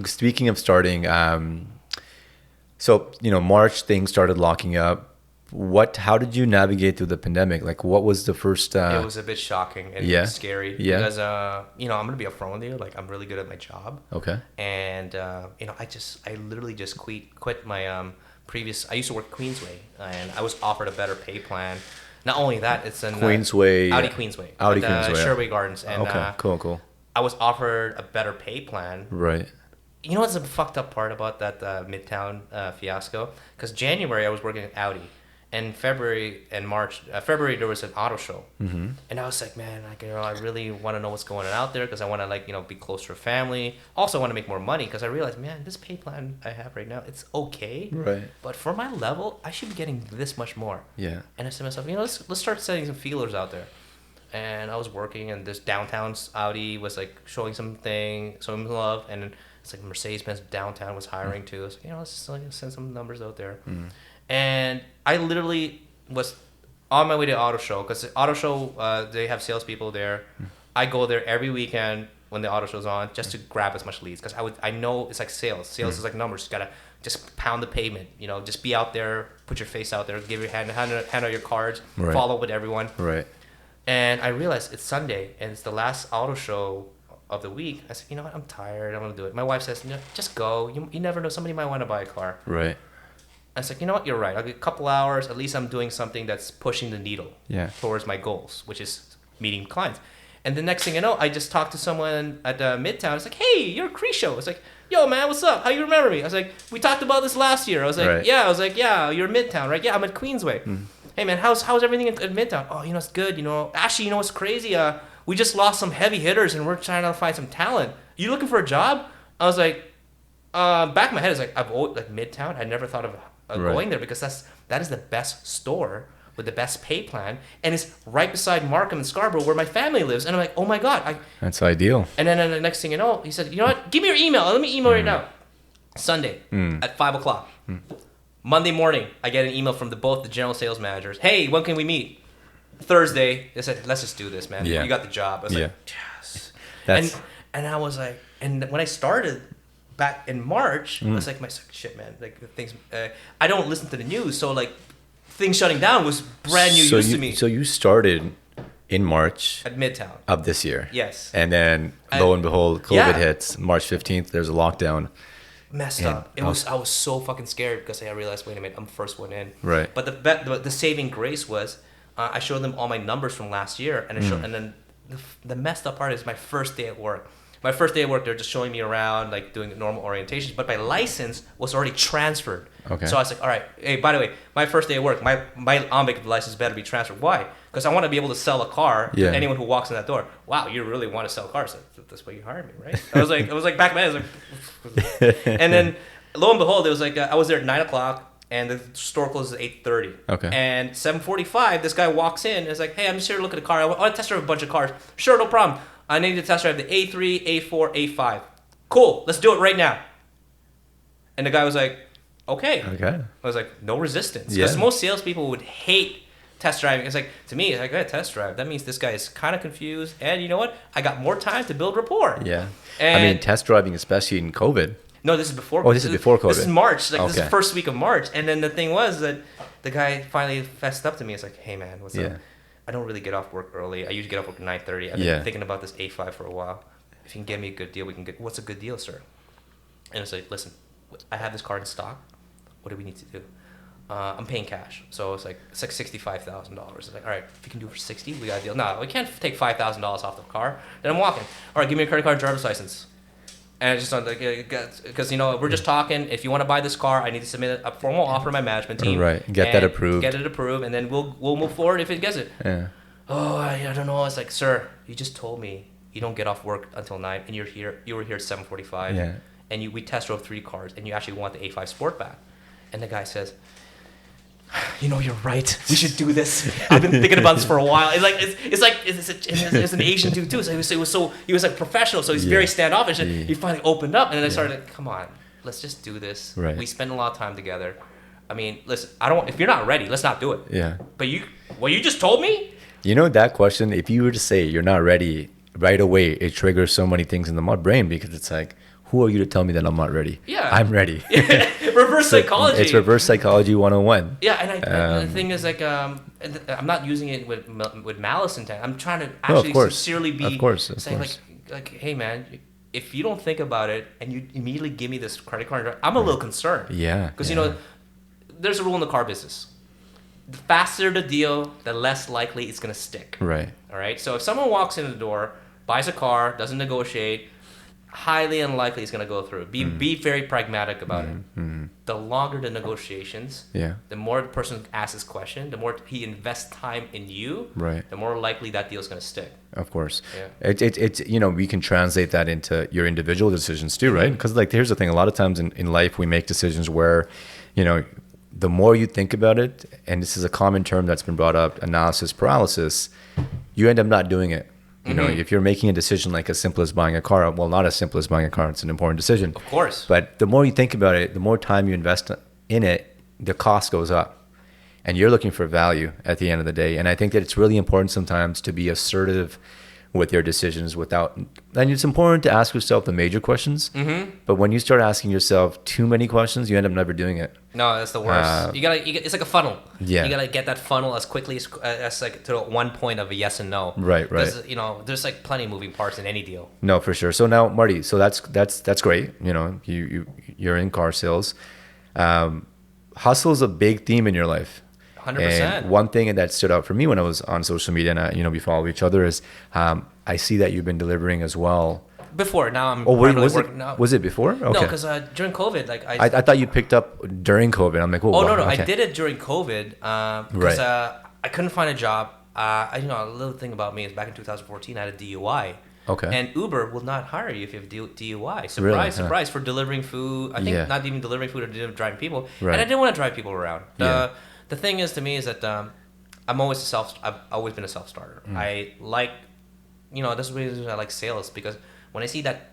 A: Speaking of starting, March things started locking up. How did you navigate through the pandemic? Like, what was the first?
B: It was a bit shocking and scary because I'm gonna be upfront with you. Like, I'm really good at my job.
A: Okay.
B: And I literally just quit my previous. I used to work Queensway, and I was offered a better pay plan. Not only that, it's in
A: Queensway,
B: Audi Queensway, Sherway Gardens, and
A: okay, cool.
B: I was offered a better pay plan.
A: Right.
B: You know what's the fucked up part about that Midtown fiasco? Because January I was working at Audi, and February and March, there was an auto show, and I was like, man, I really want to know what's going on out there because I want to be closer to family. Also, I want to make more money because I realized, man, this pay plan I have right now, it's okay,
A: right? But
B: for my level, I should be getting this much more.
A: Yeah.
B: And I said to myself, let's start setting some feelers out there. And I was working, and this downtown Audi was like showing some love, and it's like Mercedes-Benz downtown was hiring too. I was like, let's just send some numbers out there. And I literally was on my way to auto show because the auto show, they have salespeople there. I go there every weekend when the auto show's on just to grab as much leads because I know it's like sales. Sales is like numbers. You gotta just pound the pavement. Just be out there, put your face out there, give your hand out your cards, follow with everyone.
A: Right.
B: And I realized it's Sunday and it's the last auto show of the week. I said, you know what? I'm tired. I'm gonna do it. My wife says, just go. You never know. Somebody might want to buy a car.
A: Right.
B: I was like, you know what? You're right. I'll get a couple hours. At least I'm doing something that's pushing the needle towards my goals, which is meeting clients. And the next thing I know, I just talked to someone at Midtown. It's like, hey, you're Creeshow. It's like, yo, man, what's up? How you remember me? I was like, we talked about this last year. I was like, yeah. I was like, yeah, you're Midtown, right? Yeah, I'm at Queensway. Hey, man, how's everything at Midtown? Oh, it's good. Actually, what's crazy? We just lost some heavy hitters, and we're trying to find some talent. You looking for a job? I was like, back in my head, it's like, I've always, like Midtown. I never thought of going there because that is the best store with the best pay plan, and it's right beside Markham and Scarborough where my family lives. And I'm like, oh my god,
A: that's ideal.
B: And then the next thing you know, he said, you know what? Give me your email. Let me email right now. Sunday at 5:00. Monday morning, I get an email from both the general sales managers. Hey, when can we meet? Thursday, they said, let's just do this, man. You got the job. I was like, yes. And I was like, and when I started back in March, I was like, shit, man. Like things, I don't listen to the news, so like things shutting down was brand new news to me.
A: So you started in March
B: at Midtown
A: of this year.
B: Yes.
A: And then lo and behold, COVID hits. March 15th, there's a lockdown.
B: Messed up. I was so fucking scared because I realized, wait a minute, I'm the first one in.
A: Right.
B: But the saving grace was, I showed them all my numbers from last year, and and then the messed up part is my first day at work. my first day at work, they're just showing me around, like doing normal orientations. But my license was already transferred.
A: Okay.
B: So I was like, all right, hey, by the way, my first day at work, my OMBIC license better be transferred. Why? Because I want to be able to sell a car to anyone who walks in that door. Wow, you really want to sell cars? That's why you hired me, right? I was like back then, I was like, and then lo and behold, it was like I was there at 9:00. And the store closes at 8:30.
A: Okay.
B: And 7:45, this guy walks in and is like, hey, I'm just here to look at a car. I want to test drive a bunch of cars. Sure, no problem. I need to test drive the A3, A4, A5. Cool, let's do it right now. And the guy was like, okay. I was like, no resistance. Because most salespeople would hate test driving. It's like, to me, it's like, I test drive. That means this guy is kind of confused. And you know what? I got more time to build rapport.
A: Yeah.
B: And
A: I mean, test driving, especially in COVID.
B: No, this is before.
A: Oh, this is before COVID.
B: This is March. Like this is the first week of March. And then the thing was that the guy finally fessed up to me. It's like, hey man, what's up? I don't really get off work early. I usually get off work at 9:30. I've been thinking about this A5 for a while. If you can get me a good deal, we can get. What's a good deal, sir? And it's like, listen, I have this car in stock. What do we need to do? I'm paying cash, so it's like $65,000. It's like, all right, if you can do it for 60, we got a deal. No, we can't take $5,000 off the car. Then I'm walking. All right, give me a credit card, driver's license. And I just like, because we're just talking. If you want to buy this car, I need to submit a formal offer to my management team.
A: Right, get that approved.
B: Get it approved, and then we'll move forward if it gets it.
A: Yeah.
B: Oh, I don't know. It's like, sir, you just told me you don't get off work until 9, and you were here at 7:45.
A: Yeah.
B: And we test drove 3 cars, and you actually want the A5 Sport back. And the guy says, you're right. We should do this. I've been thinking about this for a while. It's an Asian dude too. So he was like professional. So he's very standoffish. And he finally opened up, and then I started like, come on, let's just do this.
A: Right.
B: We spend a lot of time together. I mean, listen, if you're not ready, let's not do it.
A: Yeah.
B: But you just told me.
A: That question, if you were to say you're not ready right away, it triggers so many things in the brain, because it's like, who are you to tell me that I'm not ready?
B: Yeah.
A: I'm ready.
B: Reverse psychology.
A: It's reverse psychology 101.
B: Yeah, and the thing is, like, I'm not using it with malice intent. I'm trying to actually sincerely be saying, like, hey, man, if you don't think about it and you immediately give me this credit card, I'm a little concerned.
A: Yeah.
B: Because, there's a rule in the car business. The faster the deal, the less likely it's going to stick.
A: Right.
B: All right? So if someone walks in the door, buys a car, doesn't negotiate, highly unlikely it's going to go through. Be very pragmatic about it. The longer the negotiations, the more the person asks this question, the more he invests time in you, the more likely that deal is going to stick.
A: Of course.
B: Yeah.
A: It's we can translate that into your individual decisions too, right? Because here's the thing, a lot of times in life we make decisions where, the more you think about it, and this is a common term that's been brought up, analysis paralysis, you end up not doing it. If you're making a decision like as simple as buying a car, well, not as simple as buying a car, it's an important decision.
B: Of course.
A: But the more you think about it, the more time you invest in it, the cost goes up. And you're looking for value at the end of the day. And I think that it's really important sometimes to be assertive with your decisions and it's important to ask yourself the major questions. But when you start asking yourself too many questions, you end up never doing it.
B: No, that's the worst. It's like a funnel.
A: Yeah.
B: You gotta get that funnel as quickly as like to one point of a yes and no.
A: Right.
B: Because there's like plenty of moving parts in any deal.
A: No, for sure. So now, Marty, so that's great. You're in car sales. Hustle is a big theme in your life.
B: 100%.
A: And one thing that stood out for me when I was on social media and we follow each other is I see that you've been delivering as well.
B: Before, now I'm
A: working now. Was it before? Okay.
B: No, because during COVID, like
A: I thought you picked up during COVID. I'm like, oh,
B: no,
A: okay.
B: I did it during COVID because I couldn't find a job. A little thing about me is back in 2014, I had a DUI.
A: Okay.
B: And Uber will not hire you if you have DUI. Surprise,
A: really?
B: surprise, for delivering food. I think not even delivering food, or driving people.
A: Right.
B: And I didn't want to drive people around. The thing is, to me, is that I've always been a self-starter. I like, this is the reason I like sales, because when I see that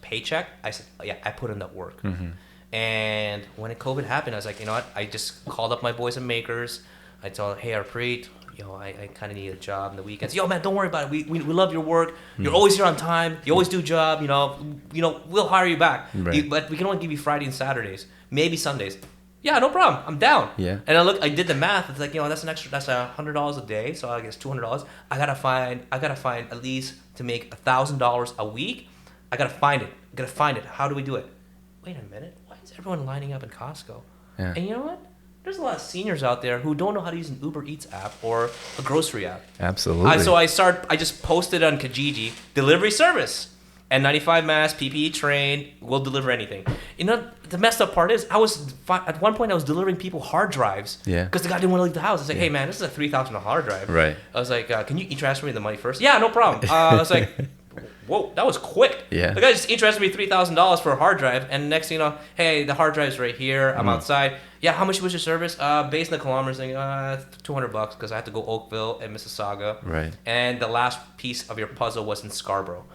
B: paycheck, I said, oh, yeah, I put in that work. And when COVID happened, I was like, you know what? I just called up my boys and makers. I told, hey, Harpreet, I kind of need a job in the weekends. Yo, man, don't worry about it. We love your work. You're always here on time. You always do a job. We'll hire you back.
A: Right.
B: But we can only give you Friday and Saturdays, maybe Sundays. Yeah, no problem. I'm down.
A: Yeah.
B: And I did the math. It's like, that's $100 a day. So I guess $200. I gotta find at least, to make $1,000 a week. I gotta find it. How do we do it? Wait a minute. Why is everyone lining up in Costco?
A: Yeah.
B: And you know what? There's a lot of seniors out there who don't know how to use an Uber Eats app or a grocery app.
A: Absolutely.
B: So I just posted on Kijiji, delivery service. N95 mask, PPE trained, we'll deliver anything. You know, the messed up part is, at one point I was delivering people hard drives.
A: Yeah.
B: Because the guy didn't want to leave the house. I was like, hey man, this is a $3,000 hard drive.
A: Right.
B: I was like, can you e-transfer me the money first? Yeah, no problem. I was like, whoa, that was quick.
A: Yeah.
B: The guy just e-transferred me $3,000 for a hard drive, and next thing you know, hey, the hard drive's right here. I'm outside. Yeah, how much was your service? Based on the kilometers, thing, $200 because I had to go Oakville and Mississauga.
A: Right.
B: And the last piece of your puzzle was in Scarborough.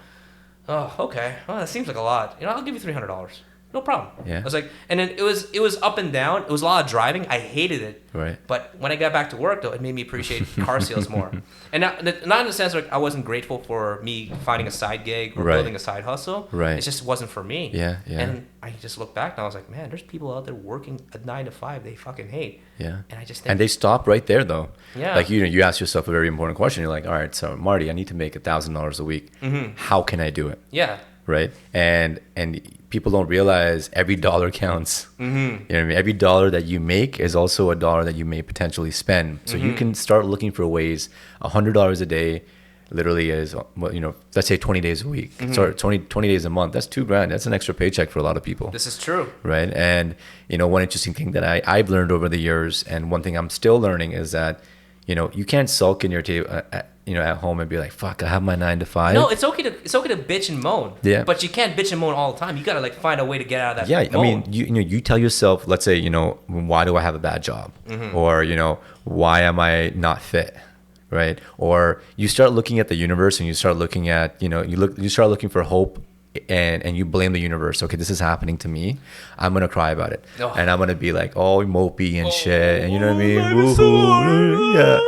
B: Oh, okay. Well, that seems like a lot. You know, I'll give you $300. No problem.
A: Yeah.
B: I was like, and then it was up and down. It was a lot of driving. I hated it.
A: Right.
B: But when I got back to work, though, it made me appreciate car sales more. And not in the sense like I wasn't grateful for me finding a side gig or building a side hustle.
A: Right.
B: It just wasn't for me.
A: Yeah. Yeah.
B: And I just looked back and I was like, man, there's people out there working a 9 to 5 they fucking hate.
A: Yeah.
B: And I just think,
A: and they stop right there though.
B: Yeah.
A: Like you ask yourself a very important question. You're like, all right, so Marty, I need to make $1,000 a week. How can I do it?
B: Yeah.
A: Right. And people don't realize every dollar counts. You know what I mean? Every dollar that you make is also a dollar that you may potentially spend. So you can start looking for ways. $100 a day literally is, let's say 20 days a week. Sorry, 20 days a month. That's $2,000. That's an extra paycheck for a lot of people.
B: This is true.
A: Right. And, one interesting thing that I've learned over the years, and one thing I'm still learning is that, you can't sulk in your table. At home and be like, fuck, I have my 9 to 5.
B: No, it's okay to bitch and moan.
A: Yeah.
B: But you can't bitch and moan all the time. You gotta find a way to get out of that.
A: Yeah.
B: moan.
A: I mean, you tell yourself, let's say, why do I have a bad job? Or, why am I not fit? Right. Or you start looking at the universe and you start looking at, you start looking for hope and you blame the universe. Okay, this is happening to me. I'm gonna cry about it. And I'm gonna be like, oh, mopey and shit. And you know what I mean? Woohoo. Yeah.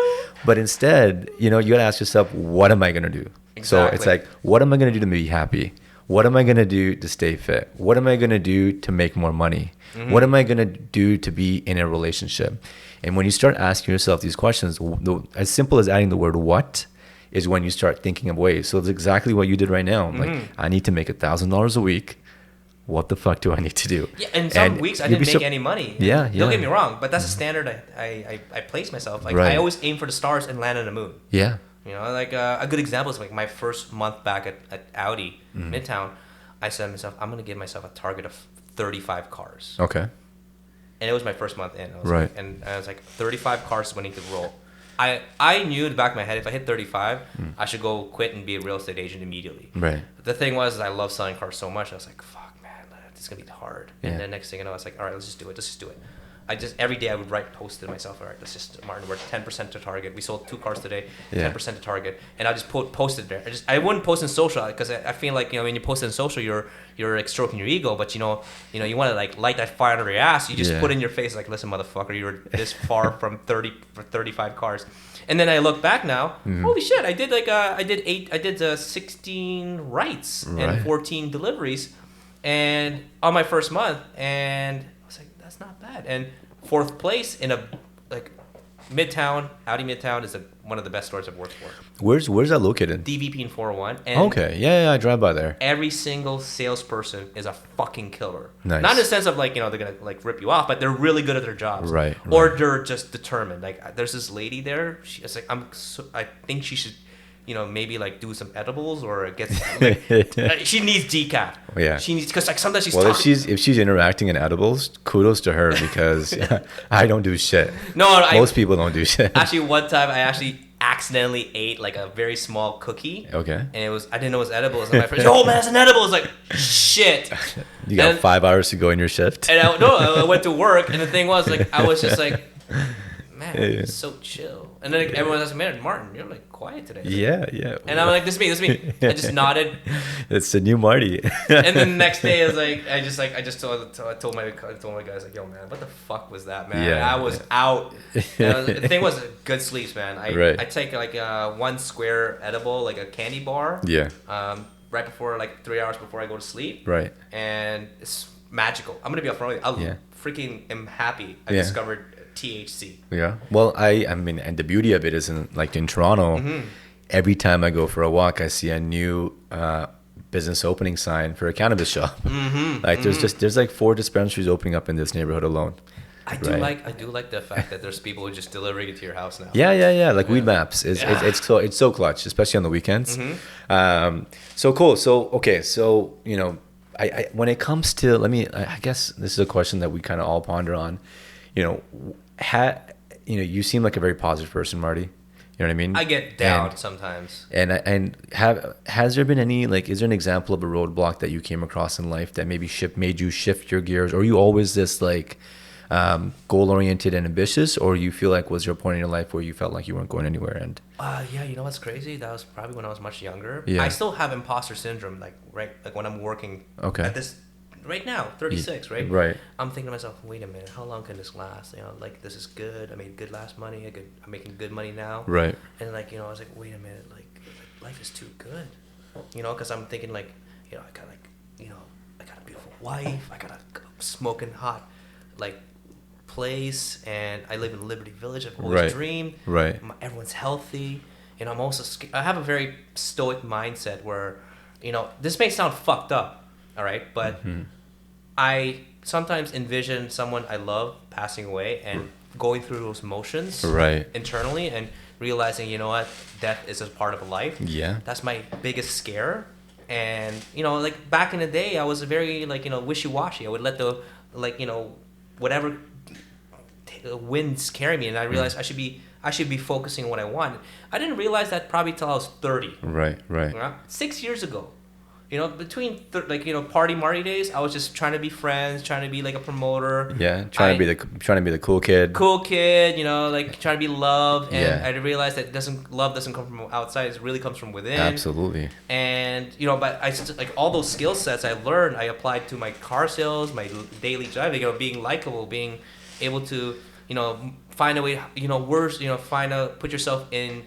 A: But instead, you gotta ask yourself, what am I gonna do? Exactly. So it's like, what am I gonna do to be happy? What am I gonna do to stay fit? What am I gonna do to make more money? What am I gonna do to be in a relationship? And when you start asking yourself these questions, as simple as adding the word "what" is when you start thinking of ways. So it's exactly what you did right now. Like, I need to make $1,000 a week. What the fuck do I need to do?
B: Yeah, and some weeks I didn't make any money.
A: Yeah.
B: Don't get me wrong, but that's a standard I place myself. Like I always aim for the stars and land on the moon.
A: Yeah.
B: A good example is like my first month back at Audi Midtown. I said to myself, I'm gonna give myself a target of 35 cars.
A: Okay.
B: And it was my first month in.
A: Right.
B: I was like, 35 cars is what I need to roll. I knew in the back of my head, if I hit 35, I should go quit and be a real estate agent immediately.
A: Right.
B: The thing was, I love selling cars so much. I was like, fuck. It's gonna be hard.
A: Yeah.
B: And then next thing I know, I was like, all right, let's just do it. Every day I would write post to myself, all right, Martin, we're 10% to target. We sold 2 cars today, 10% to target. And I just posted there. I wouldn't post in social because I feel like, when you post in social, you're like stroking your ego, but you want to light that fire under your ass. You just put in your face like, listen, motherfucker, you're this far from 35 cars. And then I look back now, holy shit, I did 16 writes and 14 deliveries. And on my first month, and I was like, that's not bad. And 4th place in a Midtown, Audi Midtown is one of the best stores I've worked for.
A: Where's that located?
B: DVP in 401. And
A: okay, yeah, I drive by there.
B: Every single salesperson is a fucking killer.
A: Nice.
B: Not in the sense of they're gonna rip you off, but they're really good at their jobs.
A: Right.
B: Or they're just determined. Like there's this lady there. She's like, I think she should. Maybe do some edibles or get. She needs decaf.
A: Yeah.
B: She needs because sometimes she's.
A: Well,
B: talking.
A: if she's interacting in edibles, kudos to her because I don't do shit.
B: No,
A: most people don't do shit.
B: Actually, one time I accidentally ate a very small cookie.
A: Okay.
B: And I didn't know it was edibles. And my friend said, "Oh man, it's an edible." It's like shit.
A: You got 5 hours to go in your shift.
B: And I went to work, and the thing was I was just like. Man, it's so chill. And then everyone was like, man, Martin, you're quiet today.
A: Yeah.
B: And I'm like, this is me. I just nodded.
A: It's the new Marty.
B: And then the next day, I was like, I told my guys yo, man, what the fuck was that, man?
A: Yeah,
B: I was out. The thing was good sleeps, man. I take one square edible, a candy bar.
A: Yeah.
B: Right before 3 hours before I go to sleep.
A: Right.
B: And it's magical. I'm gonna be upfront with you. I freaking am happy I discovered THC.
A: Yeah. Well, I mean, and the beauty of it is in Toronto, every time I go for a walk, I see a new business opening sign for a cannabis shop. There's 4 dispensaries opening up in this neighborhood alone.
B: I do like the fact that there's people who just delivering it to your house now.
A: Yeah. Like Weed Maps it's so clutch, especially on the weekends. So cool. So okay. So I when it comes to I guess this is a question that we kind of all ponder on. You seem like a very positive person, Marty. You know what I mean?
B: I get down sometimes.
A: And has there been any, like, is there an example of a roadblock that you came across in life that maybe made you shift your gears? Or are you always this like goal-oriented and ambitious, or you feel like was there a point in your life where you felt like you weren't going anywhere? And
B: you know what's crazy? That was probably when I was much younger.
A: Yeah.
B: I still have imposter syndrome, like when I'm working at this right now, 36, right?
A: Right.
B: I'm thinking to myself, wait a minute, how long can this last? Like, this is good. I made good last money. I'm making good money now.
A: Right.
B: And I was like, wait a minute, like life is too good, because I'm thinking I got I got a beautiful wife. I got a smoking hot place, and I live in Liberty Village. I've always dreamed.
A: Right.
B: Everyone's healthy. I'm also I have a very stoic mindset where, this may sound fucked up, all right, but I sometimes envision someone I love passing away and going through those motions internally and realizing, death is a part of life.
A: Yeah.
B: That's my biggest scare. And, back in the day, I was very, wishy-washy. I would let the, whatever winds carry me. And I realized I should be focusing on what I want. I didn't realize that probably till I was 30.
A: Right.
B: 6 years ago. Between Party Marti days, I was just trying to be friends, trying to be like a promoter.
A: Yeah, trying to be the cool kid.
B: Cool kid, trying to be loved. And I realized that love doesn't come from outside; it really comes from within.
A: Absolutely.
B: And but I all those skill sets I learned, I applied to my car sales, my daily job. Being likable, being able to find a way, put yourself in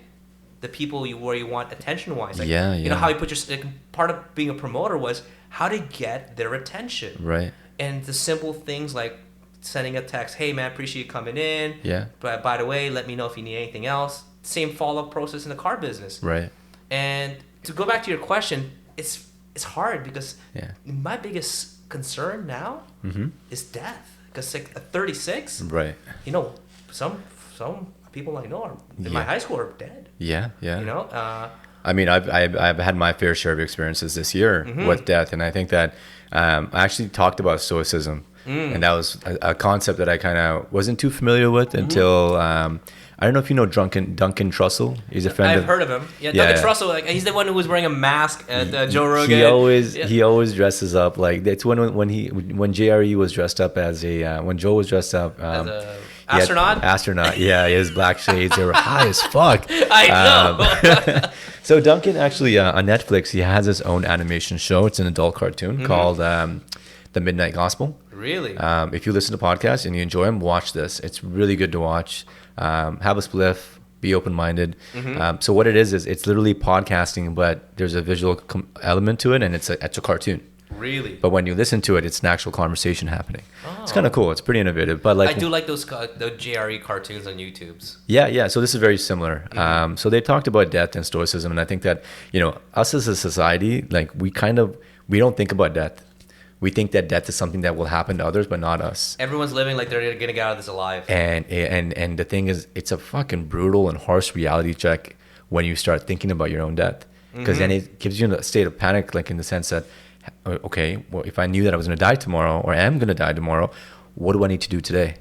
B: the people where you want attention wise. How you put your part of being a promoter was how to get their attention.
A: Right.
B: And the simple things like sending a text, hey man, appreciate you coming in.
A: Yeah.
B: But by the way, let me know if you need anything else. Same follow-up process in the car business.
A: Right.
B: And to go back to your question, it's hard because my biggest concern now is death. Because at 36,
A: right.
B: Some people I know are in my high school are dead.
A: Yeah.
B: I
A: mean, I've had my fair share of experiences this year with death, and I think that I actually talked about Stoicism, and that was a concept that I kind of wasn't too familiar with until I don't know if you know Duncan Trussell. He's a friend.
B: I've heard of him. Yeah, Duncan Trussell. He's the one who was wearing a mask at Joe Rogan.
A: He always dresses up like that's when JRE was dressed up as when Joe was dressed up
B: as a astronaut.
A: Yeah, his black shades. They were high as fuck.
B: I know.
A: So Duncan actually on Netflix, he has his own animation show. It's an adult cartoon called The Midnight Gospel.
B: Really?
A: If you listen to podcasts and you enjoy them, watch this. It's really good to watch. Have a spliff. Be open-minded. So what it is it's literally podcasting, but there's a visual element to it, and it's a cartoon.
B: Really?
A: But when you listen to it, it's an actual conversation happening. Oh. It's kind of cool. It's pretty innovative. But
B: I do like the JRE cartoons on YouTube's.
A: Yeah. So this is very similar. So they talked about death and Stoicism, and I think that us as a society, like we don't think about death. We think that death is something that will happen to others, but not us.
B: Everyone's living like they're gonna get out of this alive.
A: And the thing is, it's a fucking brutal and harsh reality check when you start thinking about your own death, because then it gives you a state of panic, like in the sense that, okay, well, if I knew that I was gonna die tomorrow or am gonna die tomorrow, what do I need to do today?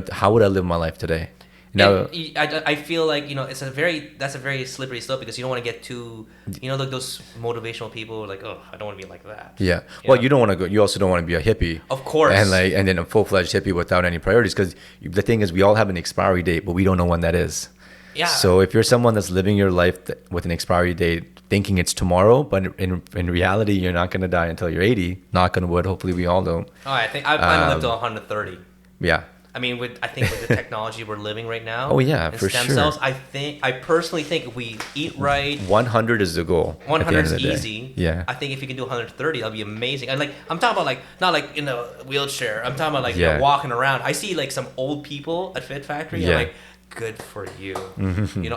A: How would I live my life today? Now,
B: I feel like that's a very slippery slope, because you don't want to get too like those motivational people like, oh, I don't want to be like that.
A: Yeah. Well, you don't want to go. You also don't want to be a hippie.
B: Of course.
A: And then a full-fledged hippie without any priorities, because the thing is, we all have an expiry date, but we don't know when that is.
B: Yeah.
A: So if you're someone that's living your life with an expiry date, thinking it's tomorrow, but in reality, you're not going to die until you're 80. Knock on wood. Hopefully, we all don't.
B: Oh, I think I plan to live to 130.
A: Yeah.
B: I mean, I think with the technology we're living right now.
A: Oh yeah, for
B: stem
A: sure.
B: Cells, I personally think if we eat right,
A: 100 is the goal.
B: 100 is easy.
A: Yeah.
B: I think if you can do 130, that'll be amazing. I'm talking about not like in a wheelchair. I'm talking about walking around. I see like some old people at Fit Factory. I'm like, good for you.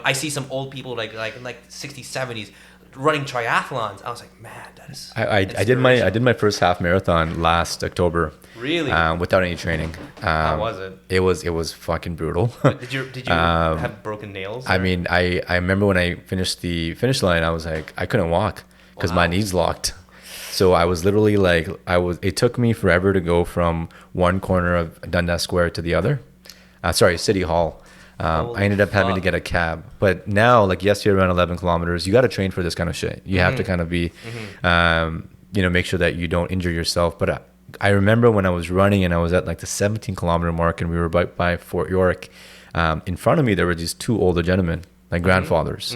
B: I see some old people like 60s, 70s running triathlons. I was like, man, that is.
A: I did my first half marathon last October.
B: Really?
A: Without any training.
B: How was it?
A: It was fucking brutal.
B: Did you have broken nails?
A: I mean, I remember when I finished the finish line, I was like, I couldn't walk because my knees locked. So I was literally like, it took me forever to go from one corner of Dundas Square to the other. City Hall. I ended up having to get a cab. But now, like yesterday, around 11 kilometers, you got to train for this kind of shit. You have to kind of be, make sure that you don't injure yourself. But I remember when I was running and I was at like the 17-kilometer mark and we were by Fort York. In front of me, there were these two older gentlemen, like grandfathers.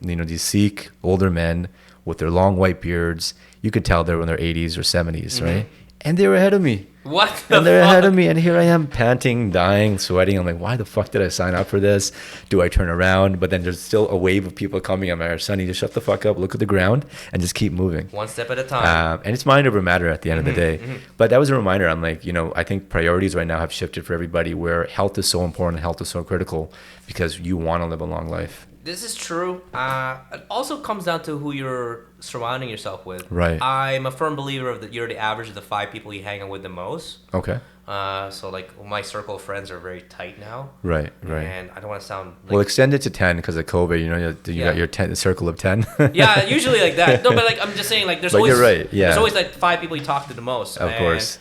A: These Sikh older men with their long white beards. You could tell they were in their 80s or 70s, right? And they were ahead of me.
B: What?
A: And they're ahead of me, and here I am panting, dying, sweating. I'm like, why the fuck did I sign up for this? Do I turn around? But then there's still a wave of people coming. I'm like, Sonny, just shut the fuck up, look at the ground, and just keep moving.
B: One step at a time.
A: And it's mind over matter at the end of the day. But that was a reminder. I'm like, I think priorities right now have shifted for everybody where health is so important, health is so critical because you want to live a long life.
B: This is true. It also comes down to who you're surrounding yourself with.
A: Right.
B: I'm a firm believer that you're the average of the 5 people you hang out with the most.
A: Okay.
B: So like my circle of friends are very tight now.
A: Right.
B: And I don't want to sound like...
A: Well, extend it to 10 because of COVID. You got your 10, circle of 10.
B: Yeah, usually like that. No, but like I'm just saying like there's always...
A: You're right. Yeah.
B: There's always like 5 people you talk to the most.
A: Of course.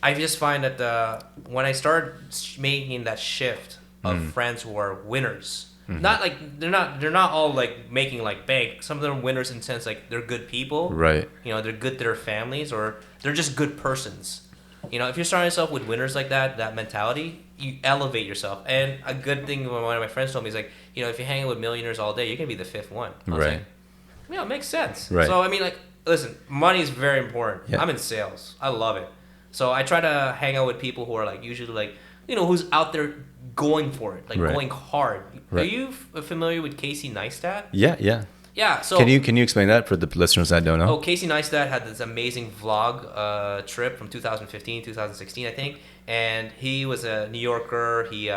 B: I just find that when I start making that shift of friends who are winners... Not like they're not all like making like bank. Some of them are winners in the sense like they're good people.
A: Right.
B: They're good to their families or they're just good persons. If you're surrounding yourself with winners like that mentality, you elevate yourself. And a good thing one of my friends told me is like, if you're hanging with millionaires all day, you're gonna be the 5th one. I was
A: right.
B: like, yeah, it makes sense.
A: Right.
B: So I mean, like, listen, money is very important.
A: Yeah.
B: I'm in sales. I love it. So I try to hang out with people who are like usually like, who's out there going for it, like
A: right.
B: going hard.
A: Right.
B: Are you familiar with Casey Neistat?
A: Yeah.
B: So
A: can you explain that for the listeners that don't know?
B: Oh, Casey Neistat had this amazing vlog trip from 2015, 2016, I think, and he was a New Yorker. He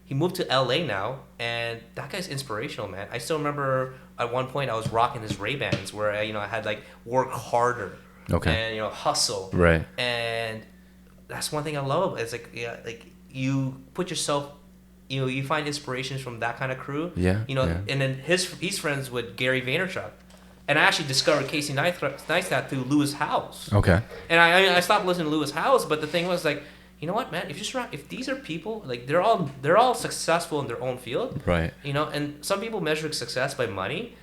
B: moved to LA now, and that guy's inspirational, man. I still remember at one point I was rocking his Ray-Bans where I had like work harder,
A: okay,
B: and hustle,
A: right,
B: and that's one thing I love. It's like you put yourself, you find inspirations from that kind of crew.
A: Yeah.
B: And then he's friends with Gary Vaynerchuk, and I actually discovered Casey Neistat through Lewis Howes.
A: Okay.
B: And I stopped listening to Lewis Howes, but the thing was like, you know what, man? If these are people like they're all successful in their own field,
A: right?
B: And some people measure success by money.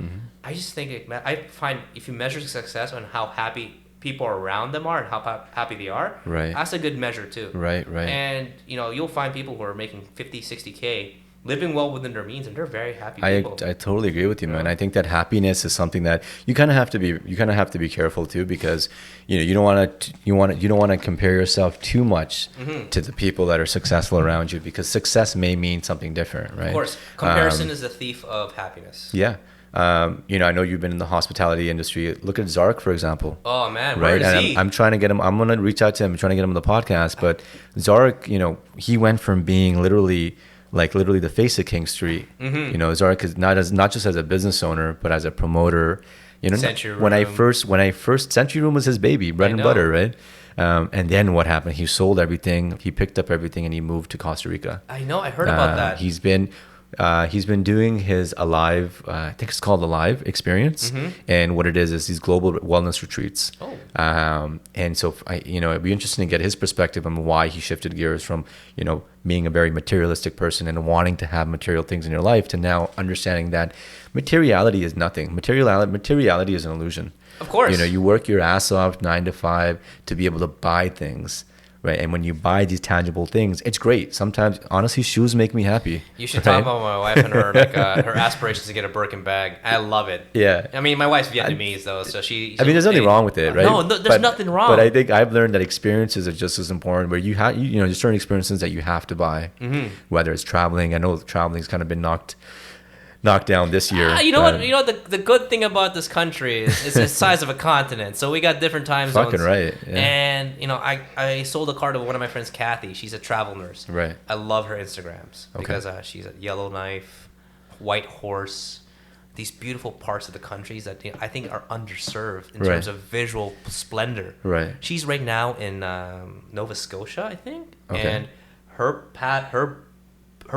B: I just think I find if you measure success on how happy people around them are and how happy they are,
A: right,
B: that's a good measure too.
A: Right.
B: And you'll find people who are making 50, 60K, living well within their means, and they're very happy people.
A: I totally agree with you, man. I think that happiness is something that you kind of have to be careful too, because you don't want to compare yourself too much to the people that are successful around you, because success may mean something different, right?
B: Of course, comparison is the thief of happiness.
A: Yeah. I know you've been in the hospitality industry. Look at Zark, for example.
B: Oh man,
A: right?
B: Where is he?
A: I'm trying to get him. I'm gonna reach out to him. I'm trying to get him on the podcast. But Zark, he went from being literally the face of King Street. Zark is not just as a business owner, but as a promoter.
B: Century Room.
A: When I first Century Room was his baby, bread and butter, right? And then what happened? He sold everything. He picked up everything, and he moved to Costa Rica.
B: I know. I heard about that.
A: He's been doing his Alive, I think it's called Alive experience. And what it is these global wellness retreats. And so, it'd be interesting to get his perspective on why he shifted gears from, being a very materialistic person and wanting to have material things in your life to now understanding that materiality is nothing. Materiality is an illusion.
B: Of course.
A: You work your ass off 9 to 5 to be able to buy things. Right, and when you buy these tangible things, it's great. Sometimes, honestly, shoes make me happy.
B: You should talk about my wife and her her aspirations to get a Birkin bag. I love it.
A: Yeah.
B: I mean, my wife's Vietnamese though, so she.
A: There's nothing wrong with it, right?
B: No, there's nothing wrong.
A: But I think I've learned that experiences are just as important. Where you have, there's certain experiences that you have to buy, whether it's traveling. I know traveling's kind of been knocked down this year.
B: The good thing about this country is it's the size of a continent, so we got different time zones.
A: Fucking right. Yeah.
B: And I sold a car to one of my friends, Kathy. She's a travel nurse.
A: Right.
B: I love her Instagrams because she's a Yellowknife, White Horse, these beautiful parts of the countries that I think are underserved in
A: Right.
B: terms of visual splendor.
A: Right.
B: She's right now in Nova Scotia, I think,
A: Okay.
B: and her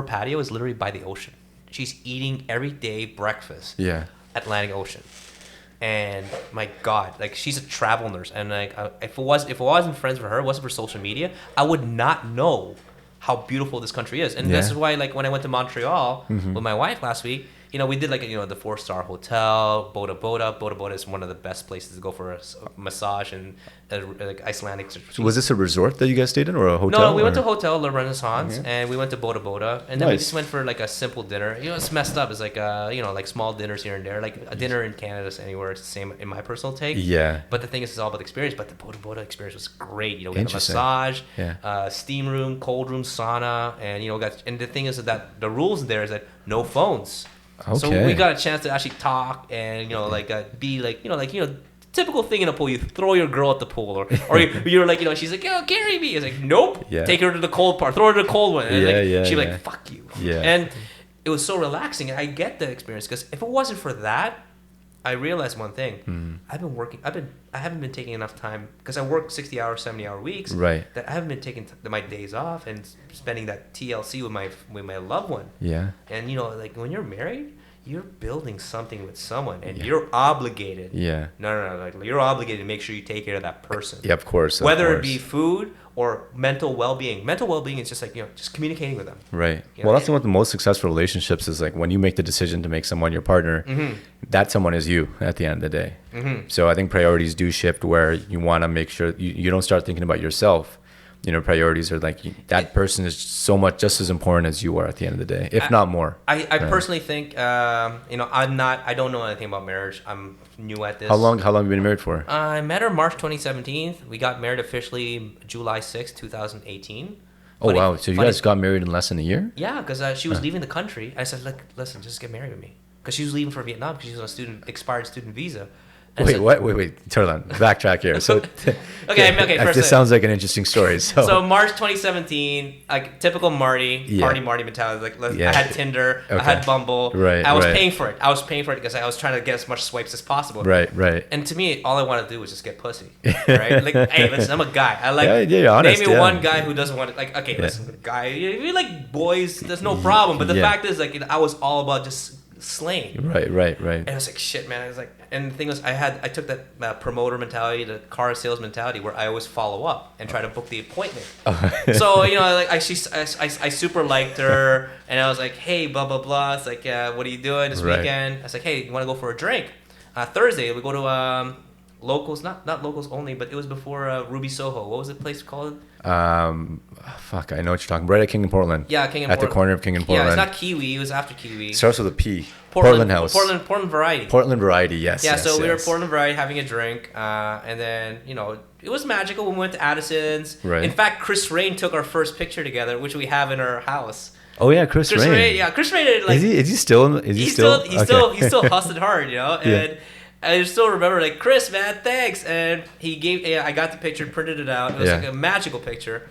B: patio is literally by the ocean. She's eating every day breakfast.
A: Yeah.
B: Atlantic Ocean. And my God, like she's a travel nurse, and like if I wasn't friends with her, it wasn't for social media, I would not know how beautiful this country is. And this is why, like when I went to Montreal with my wife last week, we did like the 4-star hotel, Boda Boda. Boda Boda is one of the best places to go for a massage and like Icelandic.
A: So was this a resort that you guys stayed in, or a hotel?
B: No, we went to Hotel La Renaissance, and we went to Boda Boda, and then we
A: Nice.
B: just went for like a simple dinner. It's messed up. It's like like small dinners here and there. Like a dinner in Canada is anywhere it's the same in my personal take.
A: Yeah.
B: But the thing is, it's all about the experience. But the Boda Boda experience was great. We had a
A: Interesting.
B: massage,
A: Yeah.
B: steam room, cold room, sauna, and and the thing is that the rules there is that no phones. So
A: Okay.
B: we got a chance to actually talk and be like typical thing in a pool. You throw your girl at the pool, or you're like she's like carry me. It's like nope.
A: Yeah.
B: Take her to the cold part. Throw her to the cold one. And she's
A: Yeah.
B: like fuck you.
A: Yeah.
B: And it was so relaxing. And I get the experience because if it wasn't for that, I realized one thing. I haven't been taking enough time because I work 60-hour, 70-hour weeks.
A: Right.
B: That I haven't been taking my days off and spending that TLC with my loved one.
A: Yeah.
B: And like when you're married, you're building something with someone, and you're obligated.
A: Yeah.
B: No. Like you're obligated to make sure you take care of that person.
A: Yeah, of course.
B: Whether it be food or mental well-being. Mental well-being is just like just communicating with them.
A: Right. Well, that's one of the most successful relationships is like when you make the decision to make someone your partner, that someone is you at the end of the day. So I think priorities do shift where you want to make sure you don't start thinking about yourself. Priorities are like that person is so much just as important as you are at the end of the day, if not more.
B: I personally think, I don't know anything about marriage. I'm new at this.
A: How long have you been married for?
B: I met her March 2017. We got married officially July 6, 2018.
A: Oh, wow. So you guys got married in less than a year?
B: Yeah, because she was leaving the country. I said, look, listen, just get married with me. Because she was leaving for Vietnam because she was on a expired student visa.
A: Wait, what? Wait. Turn on. Backtrack here. So,
B: okay. First,
A: this sounds like an interesting story.
B: So March 2017, like typical Marty, Party Marti mentality. Like, I had Tinder, I had Bumble.
A: Right.
B: I was paying for it. I was paying for it because I was trying to get as much swipes as possible.
A: Right.
B: And to me, all I want to do was just get pussy. Right? Like, hey, listen, I'm a guy. I like.
A: you're honest,
B: name me one guy who doesn't want it. Like, okay, listen, guy, if you like boys, there's no problem. But the fact is, like, I was all about just slaying.
A: Right.
B: And I was like, shit, man. I was like, and the thing was, I took that promoter mentality, the car sales mentality, where I always follow up and try to book the appointment. So like I super liked her, and I was like, hey, blah blah blah. It's like, what are you doing this weekend? I was like, hey, you want to go for a drink? Thursday we go to locals, not locals only, but it was before Ruby Soho. What was the place called?
A: Fuck, I know what you're talking about. Right at King and Portland.
B: Yeah, King and
A: Portland. At the corner of King and Portland.
B: Yeah, it's not Kiwi. It was after Kiwi.
A: Starts with a P. Portland House.
B: Portland Variety.
A: Portland Variety, yes.
B: Yeah, so we were at Portland Variety having a drink, and then, it was magical when we went to Addison's.
A: Right.
B: In fact, Chris Rain took our first picture together, which we have in our house.
A: Oh yeah, Chris Rain.
B: Yeah, Chris Rain. Like,
A: is he still?
B: He's still hustling hard, and I still remember, like, Chris, man, thanks. And I got the picture, printed it out. It was like a magical picture.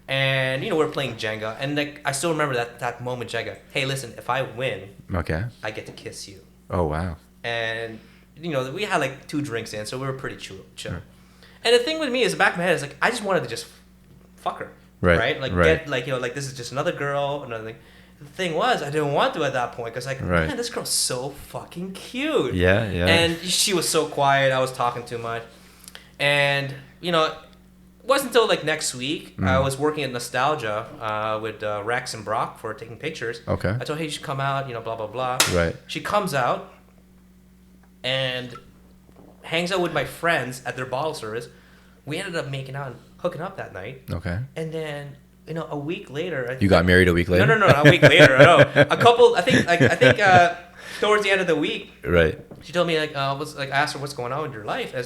B: And, we're playing Jenga. And, like, I still remember that moment, Jenga. Hey, listen, if I win, I get to kiss you.
A: Oh, wow.
B: And, we had, like, 2 drinks in, so we were pretty chill. Sure. And the thing with me is, the back of my head is, like, I just wanted to just fuck her. Right? Like, get, like, like, this is just another girl, another thing. The thing was, I didn't want to at that point because, like, man, this girl's so fucking cute.
A: Yeah.
B: And she was so quiet. I was talking too much. And, it wasn't until, like, next week. I was working at Nostalgia with Rex and Brock for taking pictures.
A: Okay.
B: I told her, hey, you should come out, blah, blah, blah.
A: Right.
B: She comes out and hangs out with my friends at their bottle service. We ended up making out and hooking up that night.
A: Okay.
B: And then... a week later.
A: You got married a week later?
B: No, not a week later. No, a couple. I think towards the end of the week.
A: Right.
B: She told me I asked her what's going on with your life. I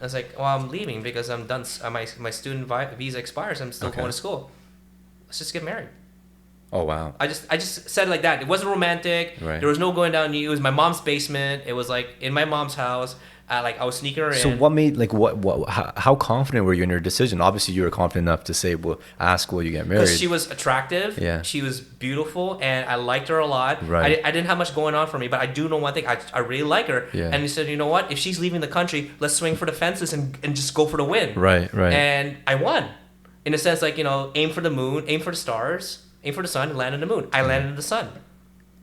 B: was like, well, I'm leaving because I'm done. My student visa expires. I'm still going to school. Let's just get married.
A: Oh wow.
B: I just said it like that. It wasn't romantic.
A: Right.
B: There was no going down. It was my mom's basement. It was like in my mom's house. I was sneaking her in.
A: So what made how confident were you in your decision? Obviously, you were confident enough to say, "Will you get married?"
B: Because she was attractive.
A: Yeah.
B: She was beautiful, and I liked her a lot.
A: Right.
B: I didn't have much going on for me, but I do know one thing. I really like her.
A: Yeah.
B: And he said, you know what? If she's leaving the country, let's swing for the fences and just go for the win.
A: Right.
B: And I won, in a sense, aim for the moon, aim for the stars, aim for the sun, and land on the moon. I landed in the sun,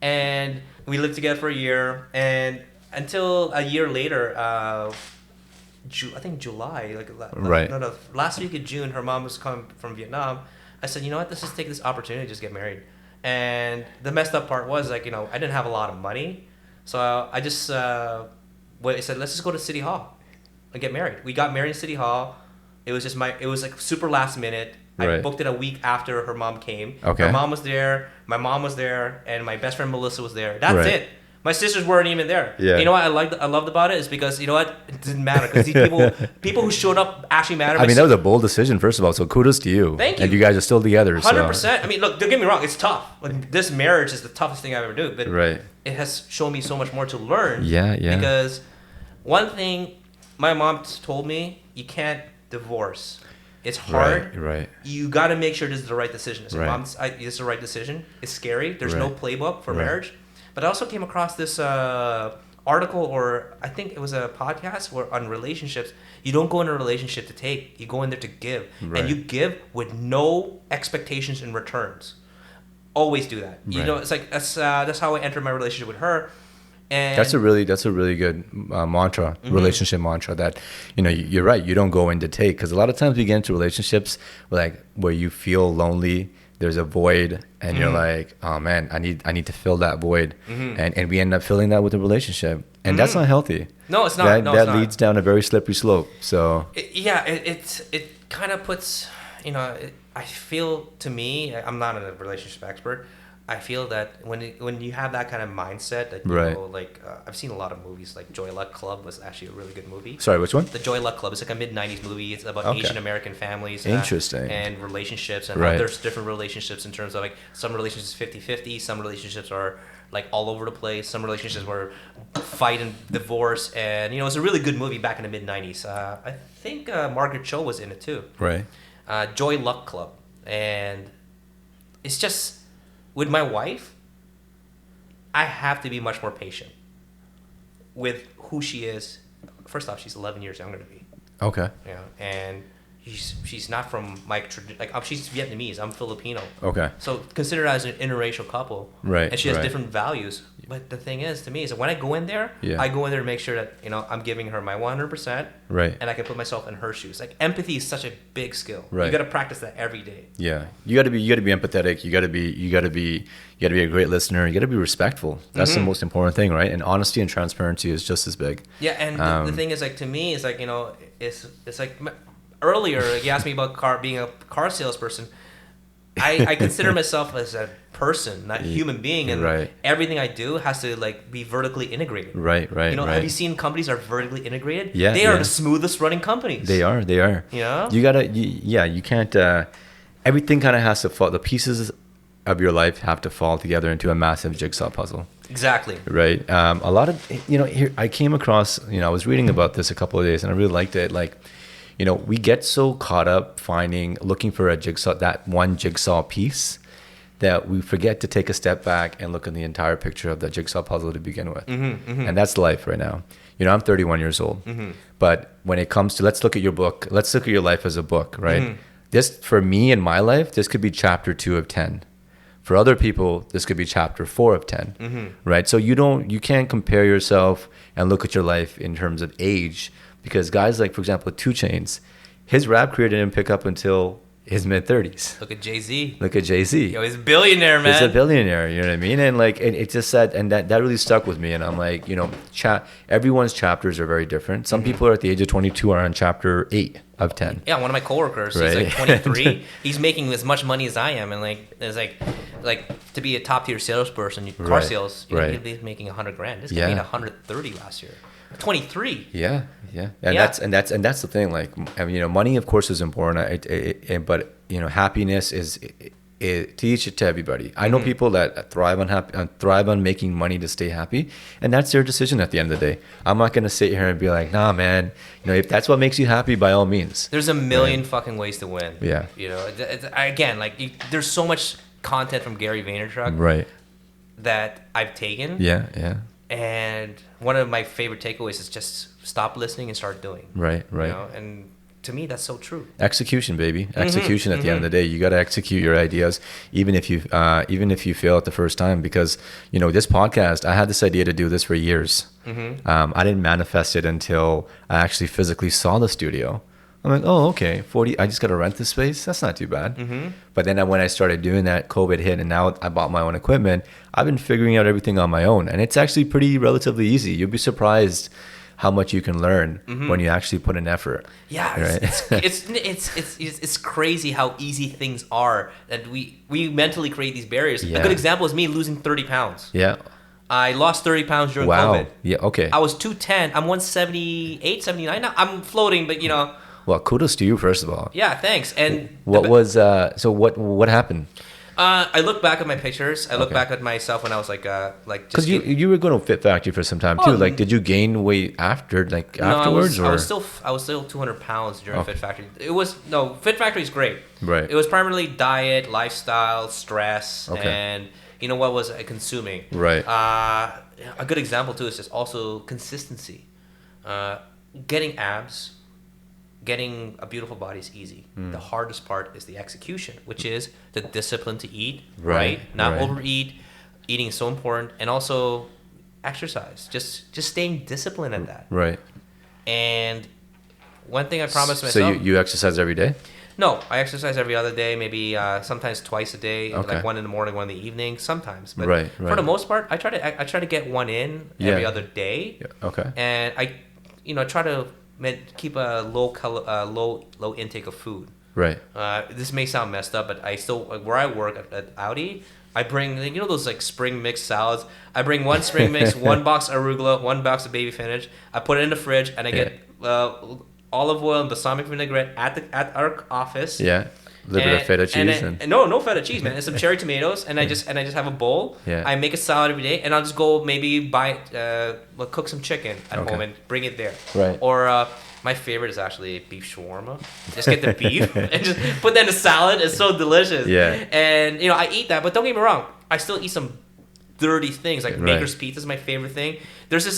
B: and we lived together for a year, and until a year later. I think July, last week of June, her mom was coming from Vietnam. I said, you know what, let's just take this opportunity to just get married. And the messed up part was I didn't have a lot of money, so I just I said, let's just go to City Hall and get married. We got married in City Hall. It was super last minute. I booked it a week after her mom came.
A: Okay.
B: Her mom was there, my mom was there, and my best friend Melissa was there. That's it. My sisters weren't even there.
A: Yeah.
B: You know what I loved about it is because you know what, it didn't matter because these people who showed up actually mattered.
A: I mean, that was a bold decision, first of all. So kudos to you.
B: Thank you.
A: And you guys are still together.
B: 100%. I mean, look, don't get me wrong. It's tough. This marriage is the toughest thing I've ever done. But it has shown me so much more to learn.
A: Yeah.
B: Because one thing my mom told me, you can't divorce. It's hard.
A: Right.
B: You got to make sure this is the right decision. I said, Mom, this is the right decision. It's scary. There's no playbook for marriage. But I also came across this article, or I think it was a podcast on relationships. You don't go in a relationship to take. You go in there to give. Right. And you give with no expectations in returns. Always do that. You know, it's like that's how I entered my relationship with her. And
A: that's a really good mantra, relationship mantra. That you're right. You don't go in to take, because a lot of times we get into relationships where you feel lonely. There's a void, and you're like, oh man, I need to fill that void, and we end up filling that with a relationship, and that's not healthy.
B: No, it's not.
A: That leads down a very slippery slope. So
B: it kind of puts, I feel, to me, I'm not a relationship expert. I feel that when you have that kind of mindset, that I've seen a lot of movies, like Joy Luck Club was actually a really good movie.
A: Sorry, which one?
B: The Joy Luck Club. It's like a mid-90s movie. It's about Asian American families.
A: Interesting.
B: And relationships, and how there's different relationships in terms of some relationships 50-50, some relationships are all over the place, some relationships were fight and divorce, and it's a really good movie back in the mid-90s. I think Margaret Cho was in it too.
A: Right.
B: Joy Luck Club, and it's just. With my wife, I have to be much more patient with who she is. First off, she's 11 years younger than me.
A: Okay.
B: And she's not from my she's Vietnamese. I'm Filipino.
A: Okay.
B: So consider her as an interracial couple.
A: Right.
B: And she has different values. But the thing is, to me, is that when I go in there, I go in there to make sure that I'm giving her my 100%.
A: Right.
B: And I can put myself in her shoes. Empathy is such a big skill.
A: Right.
B: You got to practice that every day.
A: Yeah. You got to be empathetic. You got to be a great listener. You got to be respectful. That's the most important thing, right? And honesty and transparency is just as big.
B: Yeah. And the thing is, to me, is it's like. Earlier, you asked me about being a car salesperson. I consider myself as a person, not a human being, and everything I do has to be vertically integrated.
A: Right.
B: Have you seen companies are vertically integrated?
A: Yeah,
B: they are the smoothest running companies.
A: They are.
B: Yeah.
A: You can't. Everything kind of has to fall. The pieces of your life have to fall together into a massive jigsaw puzzle.
B: Exactly.
A: Right. A lot of here I came across. I was reading about this a couple of days, and I really liked it. We get so caught up looking for that one jigsaw piece, that we forget to take a step back and look at the entire picture of the jigsaw puzzle to begin with. And that's life right now. I'm 31 years old, but when it comes to, let's look at your book, let's look at your life as a book, right? This, for me in my life, this could be chapter 2 of 10. For other people, this could be chapter 4 of 10, right? So you can't compare yourself and look at your life in terms of age. Because guys like, for example, 2 Chainz, his rap career didn't pick up until his mid-30s.
B: Look at Jay-Z.
A: Yo,
B: he's a billionaire, man.
A: He's a billionaire, you know what I mean? And it just said, and that really stuck with me. And I'm like, everyone's chapters are very different. Some people are at the age of 22 are on chapter 8 of 10.
B: Yeah, one of my coworkers, he's 23. He's making as much money as I am, and it's like to be a top-tier salesperson, car sales, you'd be making $100,000. This guy made $130 last year. 23.
A: Yeah. That's the thing. Money of course is important. But happiness is teach it to everybody. I know people that thrive on making money to stay happy, and that's their decision at the end of the day. I'm not gonna sit here and be like, nah, man. If that's what makes you happy, by all means.
B: There's a million fucking ways to win.
A: Yeah.
B: Again, there's so much content from Gary Vaynerchuk.
A: Right.
B: That I've taken.
A: Yeah. Yeah.
B: And one of my favorite takeaways is just stop listening and start doing.
A: Right.
B: And to me, that's so true.
A: Execution, baby. Execution. At the end of the day, you got to execute your ideas, even if you fail at the first time. Because this podcast, I had this idea to do this for years. I didn't manifest it until I actually physically saw the studio. I'm like, oh, okay, 40. I just got to rent this space. That's not too bad. But then when I started doing that, COVID hit, and now I bought my own equipment. I've been figuring out everything on my own, and it's actually pretty relatively easy. You'll be surprised how much you can learn when you actually put in effort.
B: Yeah, right? it's crazy how easy things are that we mentally create these barriers.
A: Yeah.
B: A good example is me losing 30 pounds.
A: Yeah.
B: I lost 30 pounds during COVID.
A: Yeah. Okay.
B: I was 210. I'm 178, 79 now. I'm floating, but
A: Well, kudos to you, first of all.
B: Yeah, thanks. And
A: what happened?
B: I look back at my pictures. I look back at myself when I was
A: because you were going to Fit Factory for some time too. Did you gain weight afterwards?
B: I was still 200 pounds during Fit Factory. Fit Factory is great.
A: Right.
B: It was primarily diet, lifestyle, stress, and what was I consuming?
A: Right.
B: A good example too is just also consistency. Getting abs. Getting a beautiful body is easy. The hardest part is the execution, which is the discipline to eat, right? Not overeat. Eating is so important. And also exercise. Just staying disciplined at that.
A: Right.
B: And one thing I promised myself...
A: So you exercise every day?
B: No, I exercise every other day, maybe sometimes twice a day,
A: Okay.
B: like one in the morning, one in the evening, sometimes. But
A: right.
B: for the most part, I try to get one in every other day.
A: Yeah. Okay.
B: And I try to keep a low intake of food.
A: Right.
B: This may sound messed up, but I still where I work at Audi, I bring those spring mix salads. I bring one spring mix, one box arugula, one box of baby spinach. I put it in the fridge, and I get olive oil and balsamic vinaigrette at our office.
A: Yeah. A little bit of feta cheese
B: and no feta cheese, man. And some cherry tomatoes, and I just have a bowl.
A: Yeah.
B: I make a salad every day, and I'll just go maybe cook some chicken at home and bring it there.
A: Right.
B: Or my favorite is actually beef shawarma. Just get the beef and just put that in a salad. It's so delicious.
A: Yeah.
B: And I eat that, but don't get me wrong, I still eat some dirty things. Like Maker's Pizza is my favorite thing. There's this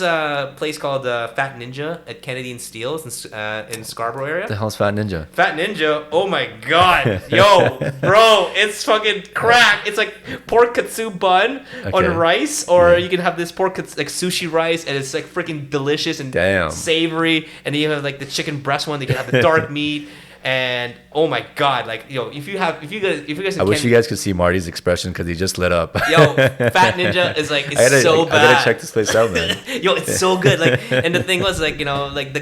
B: place called Fat Ninja at Kennedy and Steeles in Scarborough area.
A: What the hell's Fat Ninja?
B: Fat Ninja, oh my god. Yo, bro, it's fucking crack. It's like pork katsu bun on rice, or you can have this pork sushi rice, and it's like freaking delicious and savory. And then you have like the chicken breast one. You can have the dark meat. And oh my god, if you guys
A: I wish you guys could see Marty's expression because he just lit up.
B: Yo, Fat Ninja is so bad.
A: I gotta check this place out, man.
B: Yo, it's so good. And the thing was the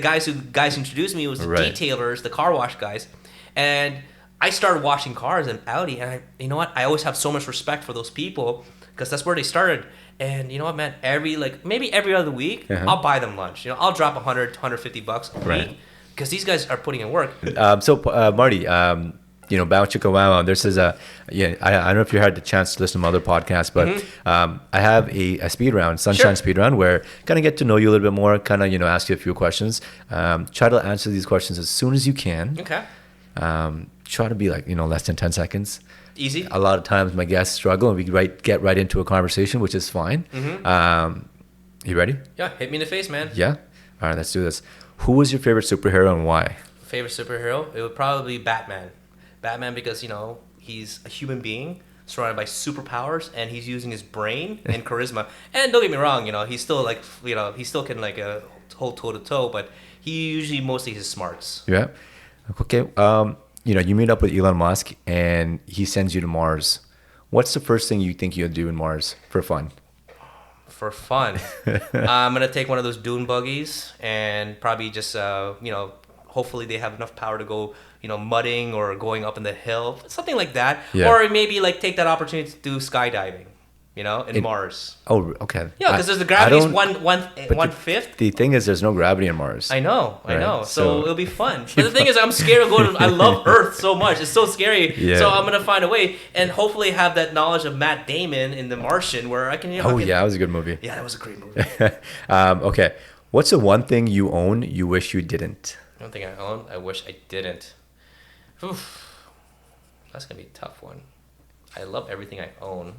B: guys introduced me was the detailers, the car wash guys, and I started washing cars in Audi, and I always have so much respect for those people because that's where they started. And you know what, man? Maybe every other week, I'll buy them lunch. I'll drop $100, $150 a week. Because these guys are putting in work.
A: Marty, Bow Chicka Wow, this is I don't know if you had the chance to listen to other podcasts, but I have a speed round, Sunshine speed round, where kind of get to know you a little bit more, kind of, ask you a few questions. Try to answer these questions as soon as you can.
B: Okay.
A: Try to be less than 10 seconds.
B: Easy.
A: A lot of times my guests struggle and we get right into a conversation, which is fine. You ready?
B: Yeah, hit me in the face, man.
A: Yeah? All right, let's do this. Who was your favorite superhero and why?
B: Favorite superhero? It would probably be Batman. Batman because, he's a human being surrounded by superpowers and he's using his brain and charisma. And don't get me wrong, he's still he still can hold toe to toe, but he usually mostly his smarts.
A: Yeah. Okay. You meet up with Elon Musk and he sends you to Mars. What's the first thing you think you'll do in Mars for fun?
B: For fun, I'm gonna take one of those dune buggies and probably just hopefully they have enough power to go mudding or going up in the hill, something like that. Or maybe take that opportunity to do skydiving. in Mars.
A: Oh, okay.
B: Yeah, because there's the gravity is one fifth.
A: The thing is, there's no gravity in Mars.
B: I know. So it'll be fun. But the thing is, I'm scared of going. I love Earth so much. It's so scary.
A: Yeah.
B: So I'm gonna find a way, and hopefully have that knowledge of Matt Damon in The Martian, where I can.
A: Yeah, that was a good movie.
B: Yeah, that was a great movie.
A: Okay, what's the one thing you own you wish you didn't?
B: One thing I own, I wish I didn't. Oof. That's gonna be a tough one. I love everything I own.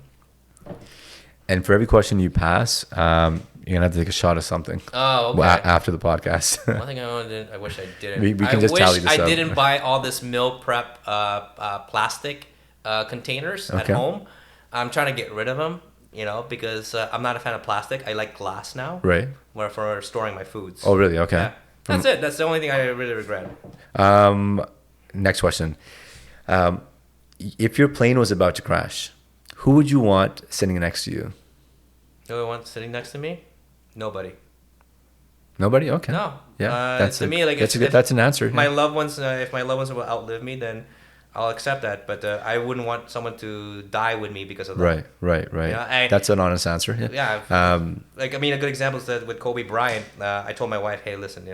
A: And for every question you pass, you're gonna have to take a shot of something.
B: Oh, okay.
A: After the podcast.
B: One thing I owned, I wish I didn't.
A: We can just tally this
B: I
A: up.
B: didn't buy all this meal prep plastic containers at home. I'm trying to get rid of them, because I'm not a fan of plastic. I like glass now.
A: Right.
B: For storing my foods.
A: Oh, really? Okay.
B: Yeah. That's it. That's the only thing I really regret.
A: Next question. If your plane was about to crash, who would you want sitting next to you?
B: Who I want sitting next to me? Nobody.
A: Nobody? Okay.
B: No.
A: Yeah.
B: That's
A: an answer.
B: My loved ones, if my loved ones will outlive me, then I'll accept that. But I wouldn't want someone to die with me because of that.
A: Right. That's an honest answer.
B: Yeah. A good example is that with Kobe Bryant, I told my wife, hey, listen,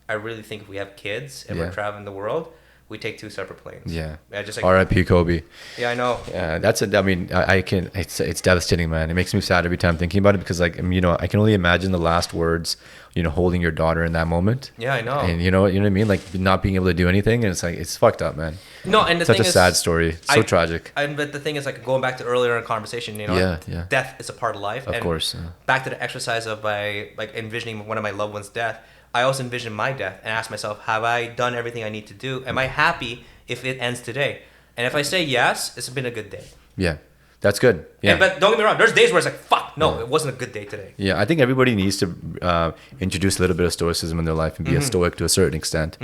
B: I really think if we have kids and we're traveling the world, we take 2 separate planes.
A: Yeah.
B: Just like
A: R.I.P. Kobe.
B: Yeah, I know.
A: Yeah, it's devastating, man. It makes me sad every time thinking about it because, I can only imagine the last words, holding your daughter in that moment.
B: Yeah, I know.
A: And you know what I mean? Like not being able to do anything, and it's fucked up, man.
B: No, and
A: such a sad story, so tragic.
B: But the thing is, going back to earlier in the conversation, death is a part of life.
A: Of course.
B: Back to the exercise of envisioning one of my loved ones' death. I also envision my death and ask myself, have I done everything I need to do? Am I happy if it ends today? And if I say yes, it's been a good day.
A: Yeah, that's good. Yeah.
B: But don't get me wrong, there's days where it's like, fuck, no, it wasn't a good day today.
A: Yeah, I think everybody needs to introduce a little bit of stoicism in their life and be a stoic to a certain extent.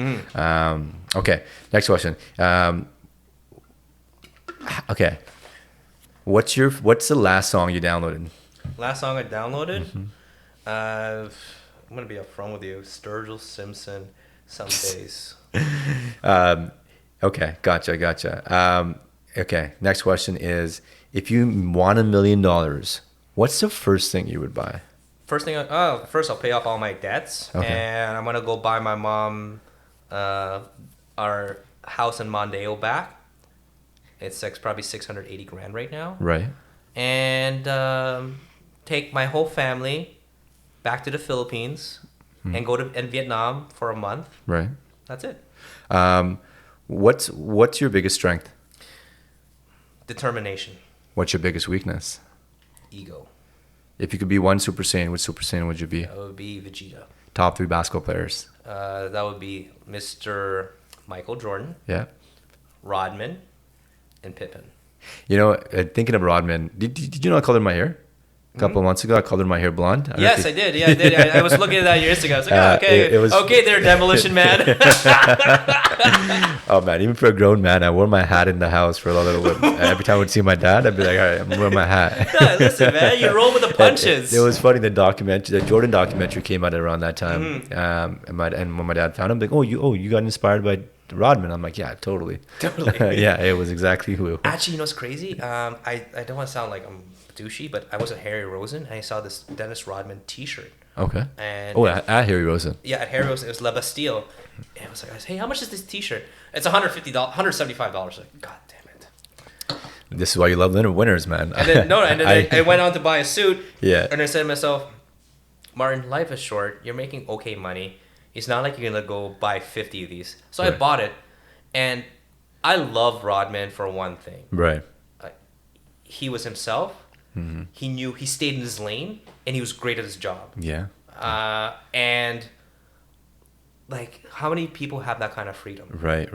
A: Okay, next question. Okay, what's the last song you downloaded?
B: Last song I downloaded? I'm going to be upfront with you. Sturgill Simpson, Some Days.
A: Okay, gotcha. Okay, next question is, if you won $1 million, what's the first thing you would buy?
B: First I'll pay off all my debts. Okay. And I'm going to go buy my mom our house in Mondeo back. It's probably $680,000 right now.
A: Right.
B: And take my whole family back to the Philippines and go to Vietnam for a month.
A: Right.
B: That's it.
A: What's your biggest strength?
B: Determination.
A: What's your biggest weakness?
B: Ego.
A: If you could be one Super Saiyan, which Super Saiyan would you be?
B: That would be Vegeta.
A: Top 3 basketball players.
B: That would be Mr. Michael Jordan.
A: Yeah.
B: Rodman and Pippen.
A: Thinking of Rodman, did you know I colored my hair? A couple of months ago, I colored my hair blonde.
B: Yes, I did. Yeah, I did. I was looking at that years ago. I was like, okay there, Demolition Man.
A: Oh, man, even for a grown man, I wore my hat in the house for a little bit. Every time I would see my dad, I'd be like, all right, I'm wearing my hat.
B: Yeah, listen, man, you roll with the punches.
A: It was funny, the Jordan documentary came out around that time. And when my dad found him, like, you got inspired by Rodman. I'm like, yeah, totally. Yeah, it was exactly who.
B: Actually, what's crazy? I don't want to sound like I'm douchey, but I was at Harry Rosen and I saw this Dennis Rodman T-shirt.
A: Okay.
B: And
A: at Harry Rosen.
B: Yeah, at Harry Rosen, it was La Bastille, and I was like, hey, how much is this T-shirt? It's $175. Like, God damn it.
A: This is why you love winners, man.
B: And then I went on to buy a suit.
A: Yeah.
B: And I said to myself, Martin, life is short. You're making okay money. It's not like you're gonna go buy 50 of these. So right. I bought it, and I love Rodman for one thing.
A: Right.
B: He was himself.
A: Mm-hmm.
B: He stayed in his lane, and he was great at his job.
A: Yeah.
B: And how many people have that kind of freedom?
A: Right.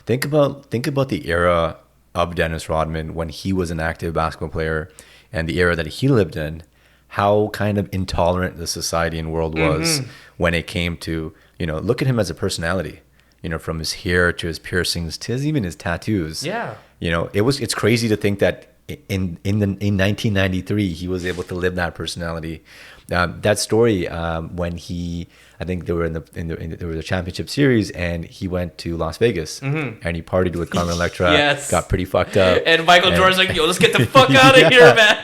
A: Think about the era of Dennis Rodman when he was an active basketball player, and the era that he lived in. How kind of intolerant the society and world was when it came to, look at him as a personality, from his hair to his piercings to even his tattoos.
B: Yeah.
A: It's crazy to think that in 1993 he was able to live that personality. That story, when I think they were there was a championship series, and he went to Las Vegas and he partied with Carmen Electra.
B: Yes.
A: Got pretty fucked up.
B: And Michael Jordan's like, yo, let's get the fuck out of here, man.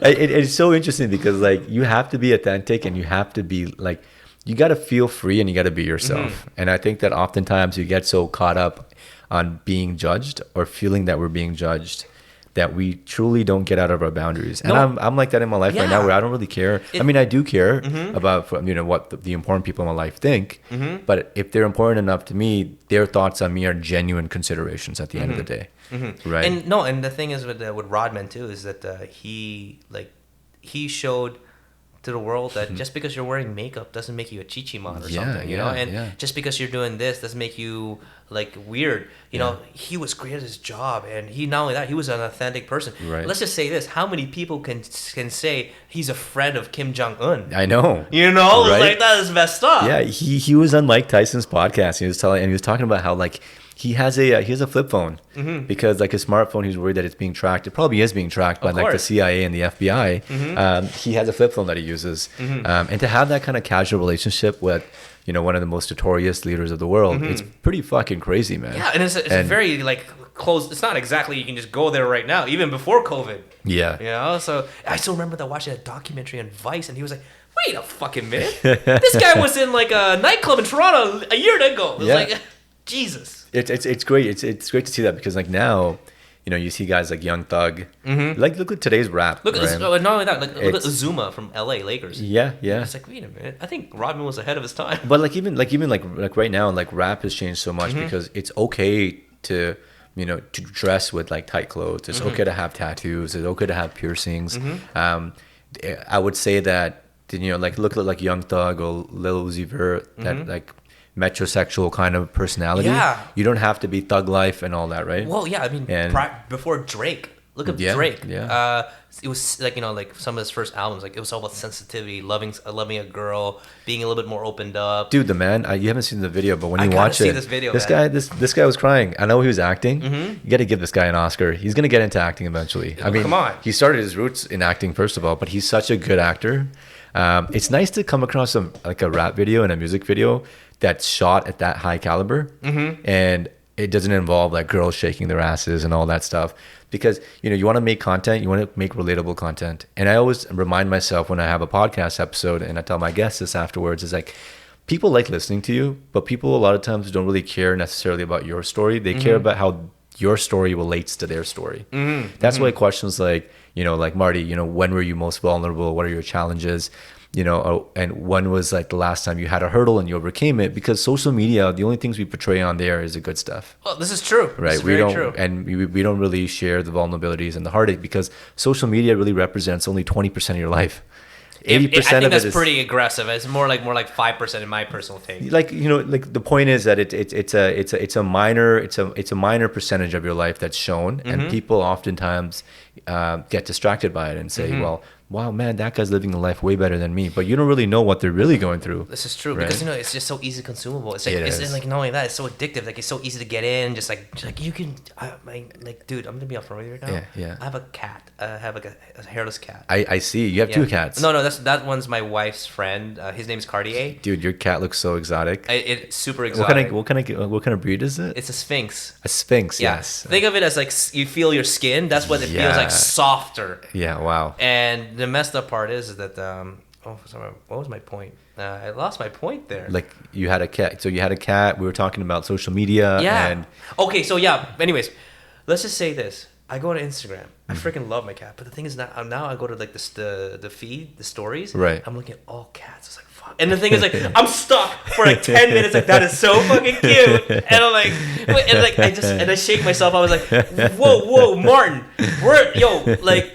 A: It's so interesting because like you have to be authentic, and you have to be like, you got to feel free, and you got to be yourself. And I think that oftentimes you get so caught up on being judged or feeling that we're being judged that we truly don't get out of our boundaries. And I'm like that in my life right now, where I don't really care. I mean, I do care about what the important people in my life think, but if they're important enough to me, their thoughts on me are genuine considerations at the end of the day, right?
B: And the thing is with Rodman too is that he showed to the world that just because you're wearing makeup doesn't make you a chichiman or something, you know? And just because you're doing this doesn't make you like weird. You know, he was great at his job, and he not only that, he was an authentic person.
A: Right.
B: Let's just say this: how many people can say he's a friend of Kim Jong-un?
A: I know.
B: You know,
A: right?
B: like that is messed up.
A: Yeah, he was on Mike Tyson's podcast. He was talking about how like he has a flip phone because like his smartphone, he's worried that it's being tracked. It probably is being tracked by like the CIA and the FBI. He has a flip phone that he uses, and to have that kind of casual relationship with one of the most notorious leaders of the world, it's pretty fucking crazy, man.
B: Yeah, and it's very like close. It's not exactly you can just go there right now, even before COVID.
A: Yeah.
B: You know, so I still remember that watching a documentary on Vice, and he was like, wait a fucking minute. This guy was in like a nightclub in Toronto a year ago. It was like, Jesus.
A: It's great. It's great to see that because like now, you see guys like Young Thug. Like look at today's rap.
B: Look, right? Not only that, look at Azuma from LA Lakers.
A: Yeah.
B: It's like, wait a minute. I think Rodman was ahead of his time.
A: But like even right now, like rap has changed so much because it's okay to to dress with like tight clothes. It's okay to have tattoos. It's okay to have piercings. I would say that like look at like Young Thug or Lil Uzi Vert, that like metrosexual kind of personality. Yeah. You don't have to be thug life and all that, right?
B: Well, yeah. I mean, before Drake, look at Drake.
A: Yeah.
B: It was like like some of his first albums, like it was all about sensitivity, loving a girl, being a little bit more opened up.
A: Dude, the man, you haven't seen the video, but when you watch it, this guy was crying. I know he was acting. You got to give this guy an Oscar. He's gonna get into acting eventually. I mean, come on. He started his roots in acting first of all, but he's such a good actor. It's nice to come across a rap video and a music video that's shot at that high caliber, and it doesn't involve like girls shaking their asses and all that stuff, because you want to make content, you want to make relatable content. And I always remind myself when I have a podcast episode, and I tell my guests this afterwards, is like, people like listening to you, but people a lot of times don't really care necessarily about your story. They care about how your story relates to their story. That's why questions like like Marty, when were you most vulnerable? What are your challenges? And when was like the last time you had a hurdle and you overcame it? Because social media, the only things we portray on there is the good stuff.
B: Oh, this is true.
A: Right.
B: This is very true.
A: And we don't really share the vulnerabilities and the heartache, because social media really represents only 20% of your life. 80%
B: I think
A: of it
B: that's
A: is
B: pretty aggressive. It's more like 5% in my personal take.
A: Like like the point is that it's a minor percentage of your life that's shown, and people oftentimes get distracted by it and say, well, wow, man, that guy's living a life way better than me. But you don't really know what they're really going through.
B: This is true, right? Because it's just so easy consumable. It's like
A: it's
B: like not only that, it's so addictive. Like it's so easy to get in. Just like you can, dude, I'm gonna be upfront with you right now.
A: Yeah.
B: I have a cat. I have a hairless cat.
A: I see. You have two cats.
B: No, that one's my wife's friend. His name's Cartier.
A: Dude, your cat looks so exotic.
B: It's super exotic.
A: What kind of breed is it?
B: It's a Sphinx.
A: A Sphinx. Yes.
B: Think of it as like you feel your skin. That's what it feels like, softer.
A: Yeah. Wow.
B: And the messed up part is that sorry, what was my point? I lost my point there.
A: Like you had a cat. So you had a cat. We were talking about social media.
B: Yeah.
A: And
B: okay. So yeah. Anyways, let's just say this. I go to Instagram. I freaking love my cat. But the thing is now I go to like the feed, the stories.
A: Right.
B: I'm looking at all cats. It's like fuck. And the thing is like I'm stuck for like 10 minutes. Like that is so fucking cute. And I'm like, and like I shake myself. I was like, whoa, Martin, like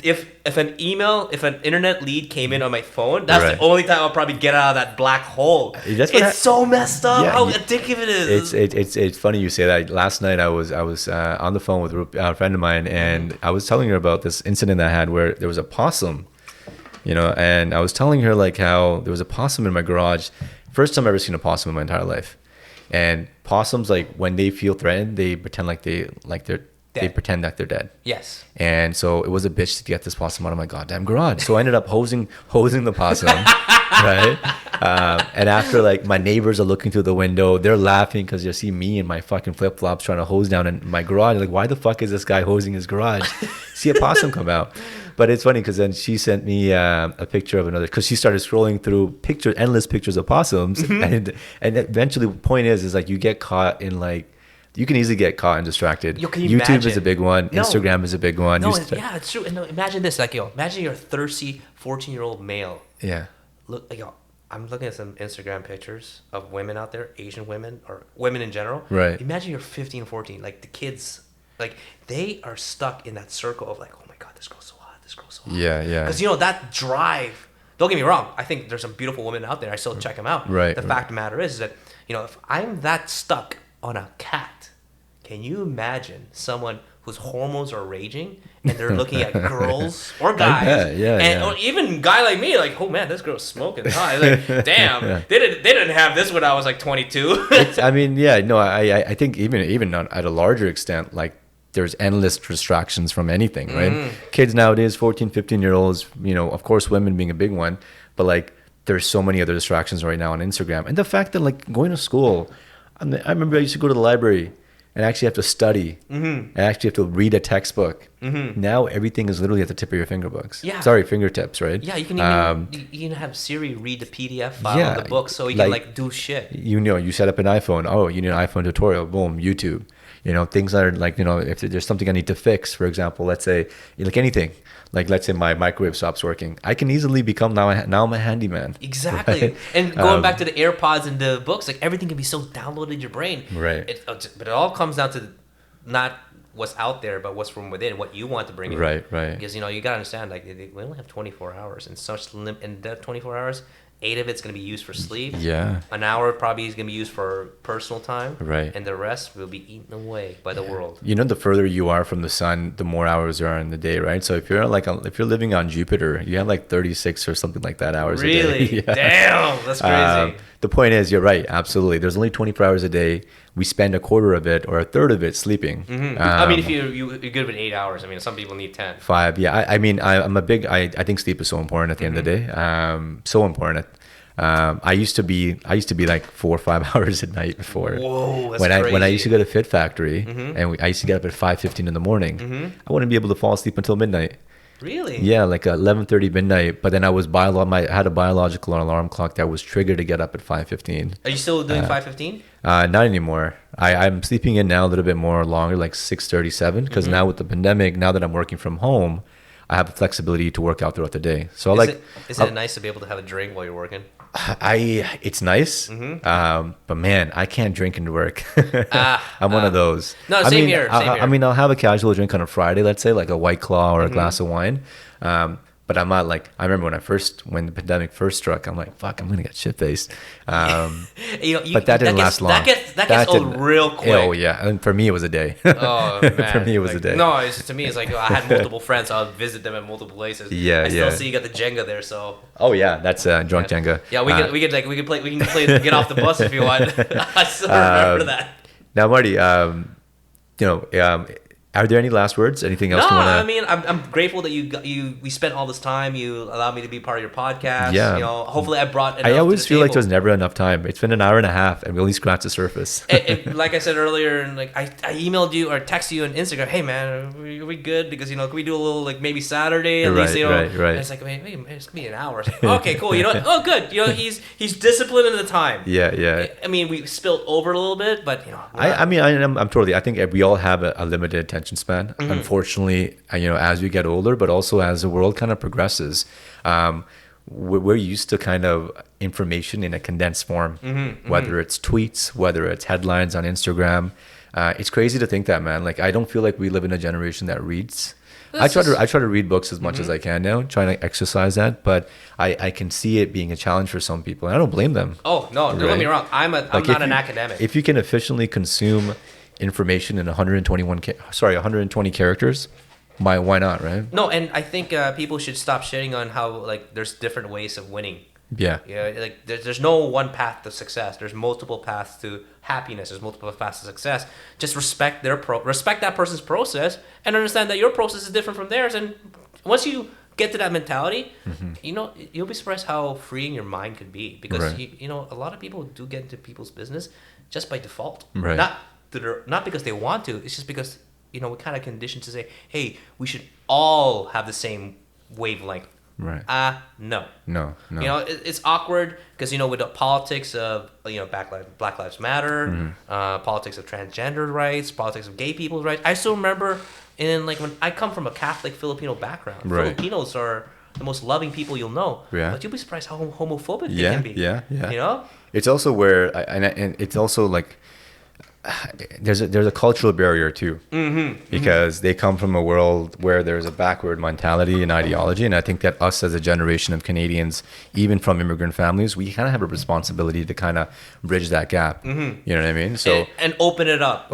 B: if an internet lead came in on my phone, that's the only time I'll probably get out of that black hole. It's so messed up how addictive it is.
A: It's funny you say that. Last night I was on the phone with a friend of mine, and I was telling her about this incident I had where there was a possum, and I was telling her like how there was a possum in my garage. First time I've ever seen a possum in my entire life. And possums, like when they feel threatened, they pretend like they're they pretend that they're dead.
B: Yes.
A: And so it was a bitch to get this possum out of my goddamn garage. So I ended up hosing the possum, right? And after, like, my neighbors are looking through the window, they're laughing because you see me in my fucking flip flops trying to hose down in my garage. Like, why the fuck is this guy hosing his garage? See a possum come out. But it's funny because then she sent me a picture of another, because she started scrolling through endless pictures of possums, and eventually the point is like you get caught in, like, you can easily get caught and distracted.
B: Yo, can you
A: YouTube
B: imagine?
A: is a big one.
B: No.
A: Instagram is a big one.
B: No, yeah, it's true. And no, imagine this, like, imagine you're a thirsty 14-year-old male.
A: Yeah.
B: Look, like, I'm looking at some Instagram pictures of women out there, Asian women or women in general.
A: Right.
B: Imagine you're 15, 14, like the kids, like they are stuck in that circle of like, oh my God, this girl's so hot, this girl's so hot.
A: Yeah, yeah.
B: Because that drive. Don't get me wrong. I think there's some beautiful women out there. I still check them out.
A: Right.
B: The fact of the matter is that if I'm that stuck on a cat, can you imagine someone whose hormones are raging and they're looking at girls or guys, or even guy like me, like, oh man, this girl's smoking hot. Like, damn, they didn't have this when I was like 22.
A: I think even at a larger extent, like, there's endless distractions from anything, right? Kids nowadays, 14, 15-year-olds, of course, women being a big one, but like, there's so many other distractions right now on Instagram. And the fact that, like, going to school, I remember I used to go to the library and actually have to study. I actually have to read a textbook. Now everything is literally at the tip of your fingertips.
B: Yeah.
A: Sorry, fingertips, right?
B: Yeah, you can even you can have Siri read the PDF file of the book so you can like do shit.
A: You set up an iPhone. Oh, you need an iPhone tutorial. Boom, YouTube. Things that are like, if there's something I need to fix, for example, let's say, like anything, like let's say my microwave stops working, I can easily become now I'm a handyman.
B: Exactly.
A: Right?
B: And going back to the AirPods and the books, like everything can be so downloaded in your brain.
A: Right.
B: But it all comes down to not what's out there, but what's from within, what you want to bring in.
A: Right.
B: Because, you got to understand, like, we only have 24 hours, and in that 24 hours, 8 of it's going to be used for sleep.
A: Yeah.
B: An hour probably is going to be used for personal time.
A: Right.
B: And the rest will be eaten away by the world.
A: The further you are from the sun, the more hours there are in the day, right? So if you're living on Jupiter, you have like 36 or something like that hours a day.
B: Really? Yeah. Damn, that's crazy.
A: The point is, you're right. Absolutely. There's only 24 hours a day. We spend a quarter of it or a third of it sleeping.
B: I mean, if you're good with 8 hours, I mean, some people need 10.
A: 5. Yeah. I think sleep is so important at the end of the day. So important. I used to be like 4 or 5 hours at night before.
B: Whoa, that's
A: when
B: crazy.
A: I used to go to Fit Factory and I used to get up at 5:15 in the morning. I wouldn't be able to fall asleep until midnight.
B: Really?
A: Yeah, like 11:30 midnight. But then I had a biological alarm clock that was triggered to get up at 5:15.
B: Are you still doing 5:15?
A: Not anymore. I'm sleeping in now a little bit more longer, like 6:37, because now with the pandemic, now that I'm working from home, I have the flexibility to work out throughout the day. So
B: Is it nice to be able to have a drink while you're working?
A: It's nice, but man, I can't drink into work. I'm one of those.
B: No, same here.
A: I mean, I'll have a casual drink on a Friday, let's say, like a White Claw or a glass of wine. But I'm not like, I remember when the pandemic first struck, I'm like, fuck, I'm gonna get shit faced. But that didn't last long.
B: That gets old real quick.
A: Oh yeah, and for me it was a day.
B: Oh man,
A: for me it was a day.
B: No, to me it's like I had multiple friends, so I'll visit them at multiple places.
A: Yeah,
B: I still see you got the Jenga there, so.
A: Oh yeah, that's drunk Jenga.
B: Yeah, we can play get off the bus if you want. I still remember that.
A: Now, Marty, are there any last words? Anything else you want to...
B: I mean, I'm grateful that we spent all this time. You allowed me to be part of your podcast.
A: Yeah.
B: Hopefully I brought enough
A: I always
B: to the
A: feel like
B: table.
A: there's never enough time. It's been an hour and a half and we only scratched the surface.
B: Like I said earlier, and like I emailed you or texted you on Instagram, hey man, are we good? Because can we do a little like maybe Saturday at least? Right. And it's like, wait, it's gonna be an hour. Like, okay, cool. Oh good. He's disciplined in the time.
A: Yeah.
B: I mean, we spilled over a little bit, but
A: I think we all have a limited attention span. Unfortunately, as we get older, but also as the world kind of progresses, we're used to kind of information in a condensed form, whether it's tweets, whether it's headlines on Instagram. It's crazy to think that, man. Like, I don't feel like we live in a generation that reads. I try to read books as much as I can now, trying to exercise that, but I can see it being a challenge for some people, and I don't blame them.
B: Oh no, don't get me wrong. I'm not an academic.
A: If you can efficiently consume information in 120 characters, why not, right?
B: No, and I think people should stop shitting on how like there's different ways of winning.
A: Yeah.
B: Yeah, like there's no one path to success. There's multiple paths to happiness. There's multiple paths to success. Just respect respect that person's process, and understand that your process is different from theirs. And once you get to that mentality, you'll be surprised how freeing your mind could be. Because
A: Right.
B: a lot of people do get into people's business just by default.
A: Right.
B: Not because they want to. It's just because we're kind of conditioned to say, hey, we should all have the same wavelength.
A: Right.
B: No.
A: No.
B: It's awkward because with the politics of Black Lives Matter, politics of transgender rights, politics of gay people's rights. I still remember when I come from a Catholic Filipino background.
A: Right.
B: Filipinos are the most loving people you'll know.
A: Yeah.
B: But you'll be surprised how homophobic they can be.
A: Yeah. It's also where and it's also like there's a cultural barrier too, because they come from a world where there's a backward mentality and ideology, and I think that us as a generation of Canadians, even from immigrant families, we kind of have a responsibility to kind of bridge that gap. You know what I mean? So
B: and open it up.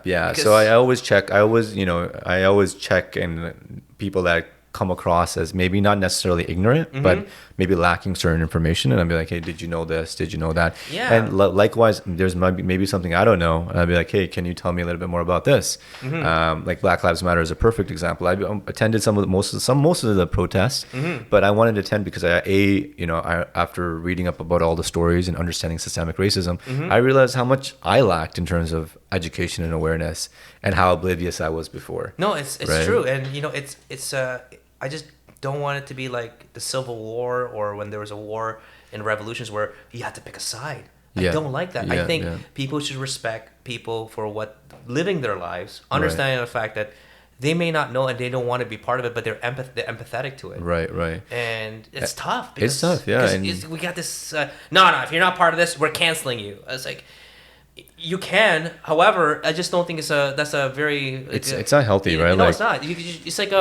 A: Yeah.
B: Because
A: so I always check. I always check in people that come across as maybe not necessarily ignorant, but maybe lacking certain information, and I'll be like, hey, did you know this? Did you know that?
B: Yeah.
A: And likewise, there's maybe something I don't know, and I'll be like, hey, can you tell me a little bit more about this? Like Black Lives Matter is a perfect example. I attended most of the protests, but I wanted to attend because after reading up about all the stories and understanding systemic racism, I realized how much I lacked in terms of education and awareness, and how oblivious I was before.
B: No, it's
A: right?
B: true, and it's I just don't want it to be like the Civil War or when there was a war in revolutions where you had to pick a side. I don't like that. I think people should respect people for living their lives, understanding the fact that they may not know and they don't want to be part of it, but they're empathetic to it.
A: Right.
B: And it's tough.
A: It's tough, yeah. And
B: we got this, no, if you're not part of this, we're canceling you. It's like, you can, however, I just don't think that's a very...
A: It's not healthy, right?
B: No, it's not. It's like,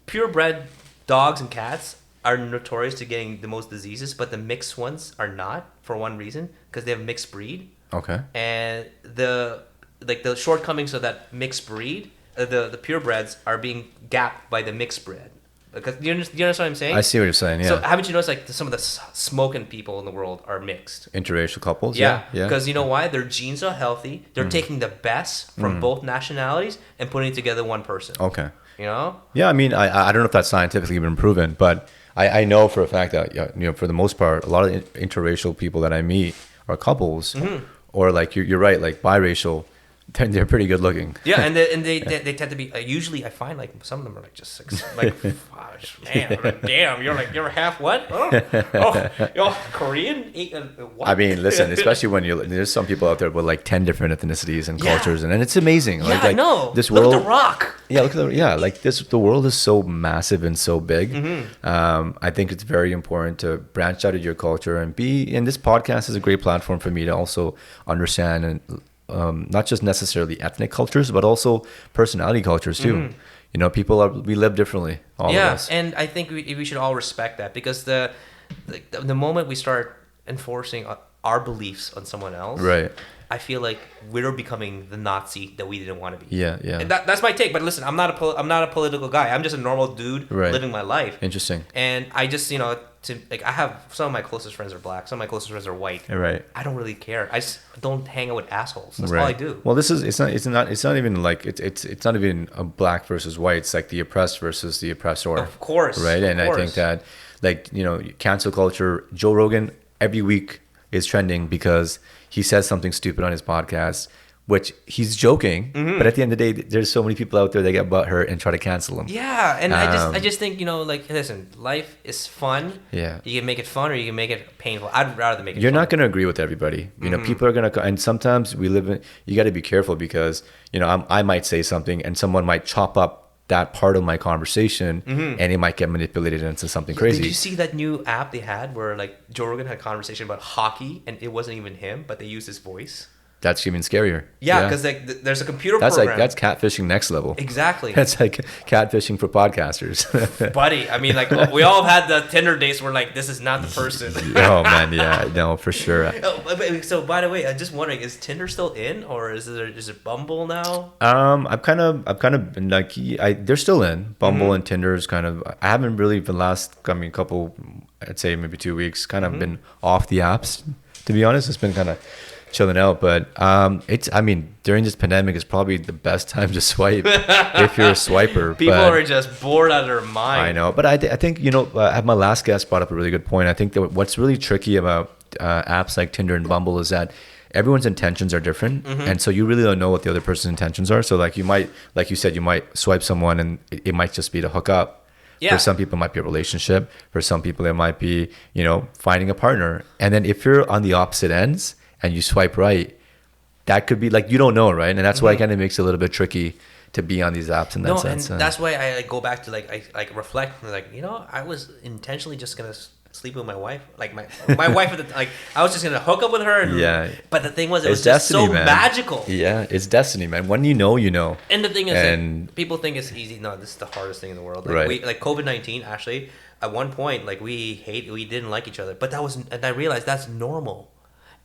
B: purebred dogs and cats are notorious to getting the most diseases, but the mixed ones are not, for one reason, because they have mixed breed.
A: Okay.
B: And the shortcomings of that mixed breed, the purebreds are being gapped by the mixed bred. Because do you understand what I'm saying?
A: I see what you're saying. Yeah.
B: So haven't you noticed some of the smoking people in the world are mixed?
A: Interracial couples.
B: Yeah. Because you know why? Their genes are healthy. They're taking the best from both nationalities and putting it together one person.
A: Okay.
B: Yeah,
A: I mean, I don't know if that's scientifically been proven, but I know for a fact that for the most part, a lot of interracial people that I meet are couples, or like you're right, like biracial. They're pretty good looking.
B: Yeah, and they tend to be usually I find like some of them are like just like man, like, damn, you're half what? You're Korean? What?
A: I mean, listen, especially when there's some people out there with like 10 different ethnicities and cultures, and it's amazing.
B: Yeah, I know.
A: This world,
B: look at The Rock.
A: Yeah, the world is so massive and so big. I think it's very important to branch out of your culture and this podcast is a great platform for me to also understand and not just necessarily ethnic cultures, but also personality cultures too. We live differently. All of us.
B: And I think we should all respect that, because the moment we start enforcing our beliefs on someone else,
A: right?
B: I feel like we're becoming the Nazi that we didn't want to be.
A: Yeah.
B: And that's my take. But listen, I'm not a political guy. I'm just a normal dude living my life.
A: Interesting.
B: And I just I have some of my closest friends are black. Some of my closest friends are white.
A: Right.
B: I don't really care. I just don't hang out with assholes. That's all I do.
A: Well, it's not even like it's not even a black versus white. It's like the oppressed versus the oppressor.
B: Of course.
A: Right. And I think that cancel culture. Joe Rogan every week is trending because he says something stupid on his podcast, which he's joking, but at the end of the day, there's so many people out there that get butthurt and try to cancel him.
B: Yeah, and I just think listen, life is fun.
A: Yeah,
B: you can make it fun or you can make it painful. I'd rather make it.
A: You're
B: fun.
A: not going to agree with everybody. People are going to, and sometimes you got to be careful because I might say something and someone might chop up that part of my conversation and it might get manipulated into something crazy.
B: Did you see that new app they had where like Joe Rogan had a conversation about hockey and it wasn't even him, but they used his voice?
A: That's even scarier.
B: Yeah, because like there's a computer program.
A: That's catfishing next level.
B: Exactly.
A: That's like catfishing for podcasters.
B: Buddy, I mean, like we all have had the Tinder dates where like this is not the person.
A: Oh man, yeah, no, for sure.
B: So by the way, I'm just wondering, is Tinder still in, or is it Bumble now?
A: I've kind of been like, they're still in. Bumble and Tinder is kind of. I haven't really for the last, couple, I'd say maybe 2 weeks, kind of been off the apps. To be honest, it's been kind of chilling out, but during this pandemic is probably the best time to swipe if you're a swiper.
B: People are just bored out of their mind.
A: I know, but I think my last guest brought up a really good point. I think that what's really tricky about apps like Tinder and Bumble is that everyone's intentions are different, and so you really don't know what the other person's intentions are. So like you might, like you said, you might swipe someone and it might just be to hook up. Yeah. For some people, it might be a relationship. For some people, it might be finding a partner. And then if you're on the opposite ends and you swipe right, that could be like, you don't know, right? And that's why it kind of makes it a little bit tricky to be on these apps in that sense.
B: And that's why I go back to I reflect, like, I was intentionally just gonna sleep with my wife, like my wife at the, like I was just gonna hook up with her. And, but the thing was, it was destiny, just so magical.
A: Yeah, it's destiny, man. When you know, you know.
B: And the thing is, like, people think it's easy. No, this is the hardest thing in the world. Like, right. COVID-19 actually. At one point, like we didn't like each other, but and I realized that's normal.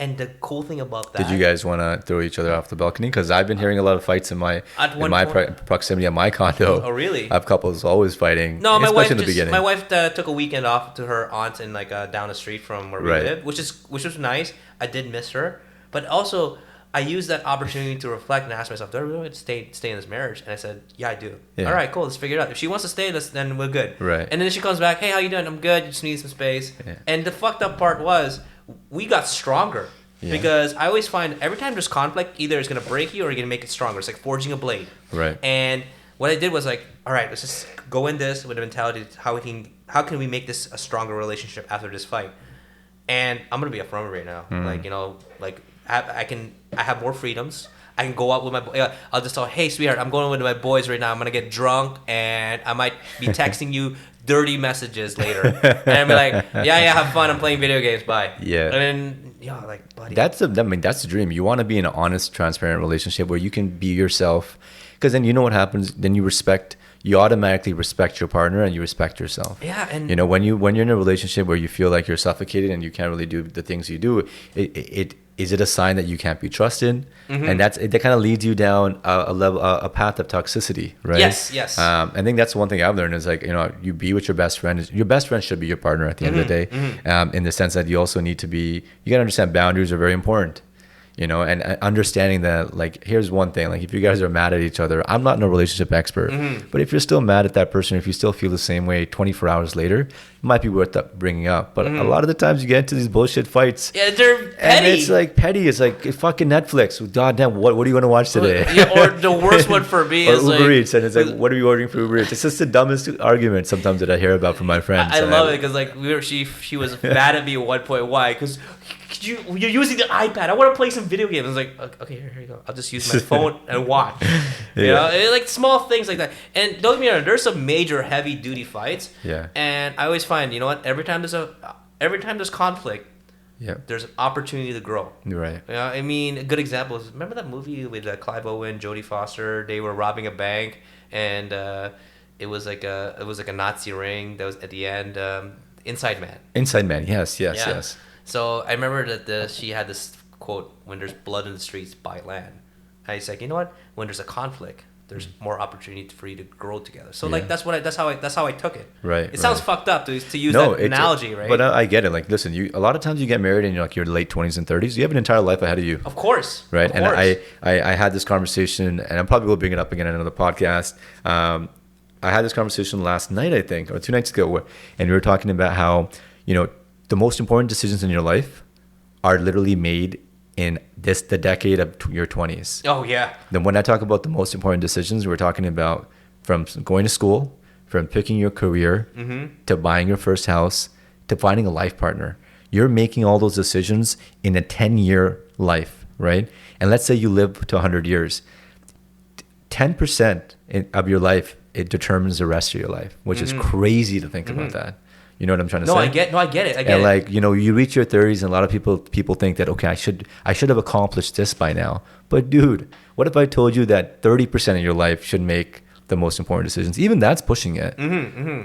B: And the cool thing about that...
A: Did you guys want to throw each other off the balcony? Because I've been hearing a lot of fights in my proximity of my condo.
B: Oh, really?
A: I have couples always fighting.
B: No, my wife took a weekend off to her aunt in down the street from where we live, which was nice. I did miss her, but also I used that opportunity to reflect and ask myself, do I really want to stay in this marriage? And I said, yeah, I do. Yeah. All right, cool. Let's figure it out. If she wants to stay, then we're good.
A: Right.
B: And then she comes back, hey, how you doing? I'm good. You just need some space. Yeah. And the fucked up part was, we got stronger. Yeah. Because I always find every time there's conflict, either it's going to break you or you're going to make it stronger. It's like forging a blade.
A: Right.
B: And what I did was like, all right, let's just go in this with the mentality how can we make this a stronger relationship after this fight? And I'm going to be upfront right now. I have more freedoms. I can go out with I'll just tell, hey, sweetheart, I'm going with my boys right now. I'm going to get drunk and I might be texting you dirty messages later. And I'll be like, yeah, have fun. I'm playing video games. Bye.
A: Yeah.
B: And then, like, buddy.
A: That's the dream. You want to be in an honest, transparent relationship where you can be yourself. Because then you know what happens. Then you automatically respect your partner and you respect yourself.
B: Yeah. And
A: when you're in a relationship where you feel like you're suffocated and you can't really do the things you do, is it a sign that you can't be trusted? And that kind of leads you down a path of toxicity, right?
B: Yes.
A: I think that's one thing I've learned is like, you be with your best friend. Your best friend should be your partner at the end of the day, in the sense that you also need to you got to understand boundaries are very important. And understanding that, like, here's one thing, like, if you guys are mad at each other, I'm not a relationship expert, but if you're still mad at that person, if you still feel the same way 24 hours later, it might be worth bringing up. But a lot of the times you get into these bullshit fights.
B: Yeah, they're petty.
A: And it's like petty. It's like fucking Netflix. God damn, what are you going to watch today?
B: Yeah, or the worst one for me is
A: Uber Eats. And it's like, what are you ordering for Uber Eats? It's just the dumbest argument sometimes that I hear about from my friends.
B: I love it because, like, she was mad at me at one point. Why? Because you're using the iPad. I want to play some video games. I was like, okay, here you go. I'll just use my phone and watch. Like small things like that. And don't get me wrong, there's some major heavy duty fights.
A: Yeah.
B: And I always find, every time there's conflict, there's an opportunity to grow.
A: Right.
B: I mean, a good example is, remember that movie with Clive Owen, Jodie Foster? They were robbing a bank, and it was like a Nazi ring that was at the end. Inside Man. Inside Man.
A: Yes.
B: So I remember that she had this quote: "When there's blood in the streets, buy land." And he's like, you know what? When there's a conflict, there's more opportunity for you to grow together. So like that's how I took it.
A: Right.
B: It sounds fucked up to use that analogy, right?
A: But I get it. Like, listen, a lot of times you get married in your late 20s and 30s. You have an entire life ahead of you.
B: Of course.
A: Right.
B: Of course.
A: And I had this conversation, and I probably will bring it up again in another podcast. I had this conversation last night, I think, or 2 nights ago, and we were talking about how the most important decisions in your life are literally made in the decade of your 20s.
B: Oh, yeah.
A: Then when I talk about the most important decisions, we're talking about from going to school, from picking your career, to buying your first house, to finding a life partner. You're making all those decisions in a 10-year life, right? And let's say you live to 100 years. 10% of your life, it determines the rest of your life, which is crazy to think about that. You know what I'm trying to say?
B: I get it.
A: And like, you know, you reach your 30s and a lot of people think that, okay, I should have accomplished this by now. But dude, what if I told you that 30% of your life should make the most important decisions? Even that's pushing it.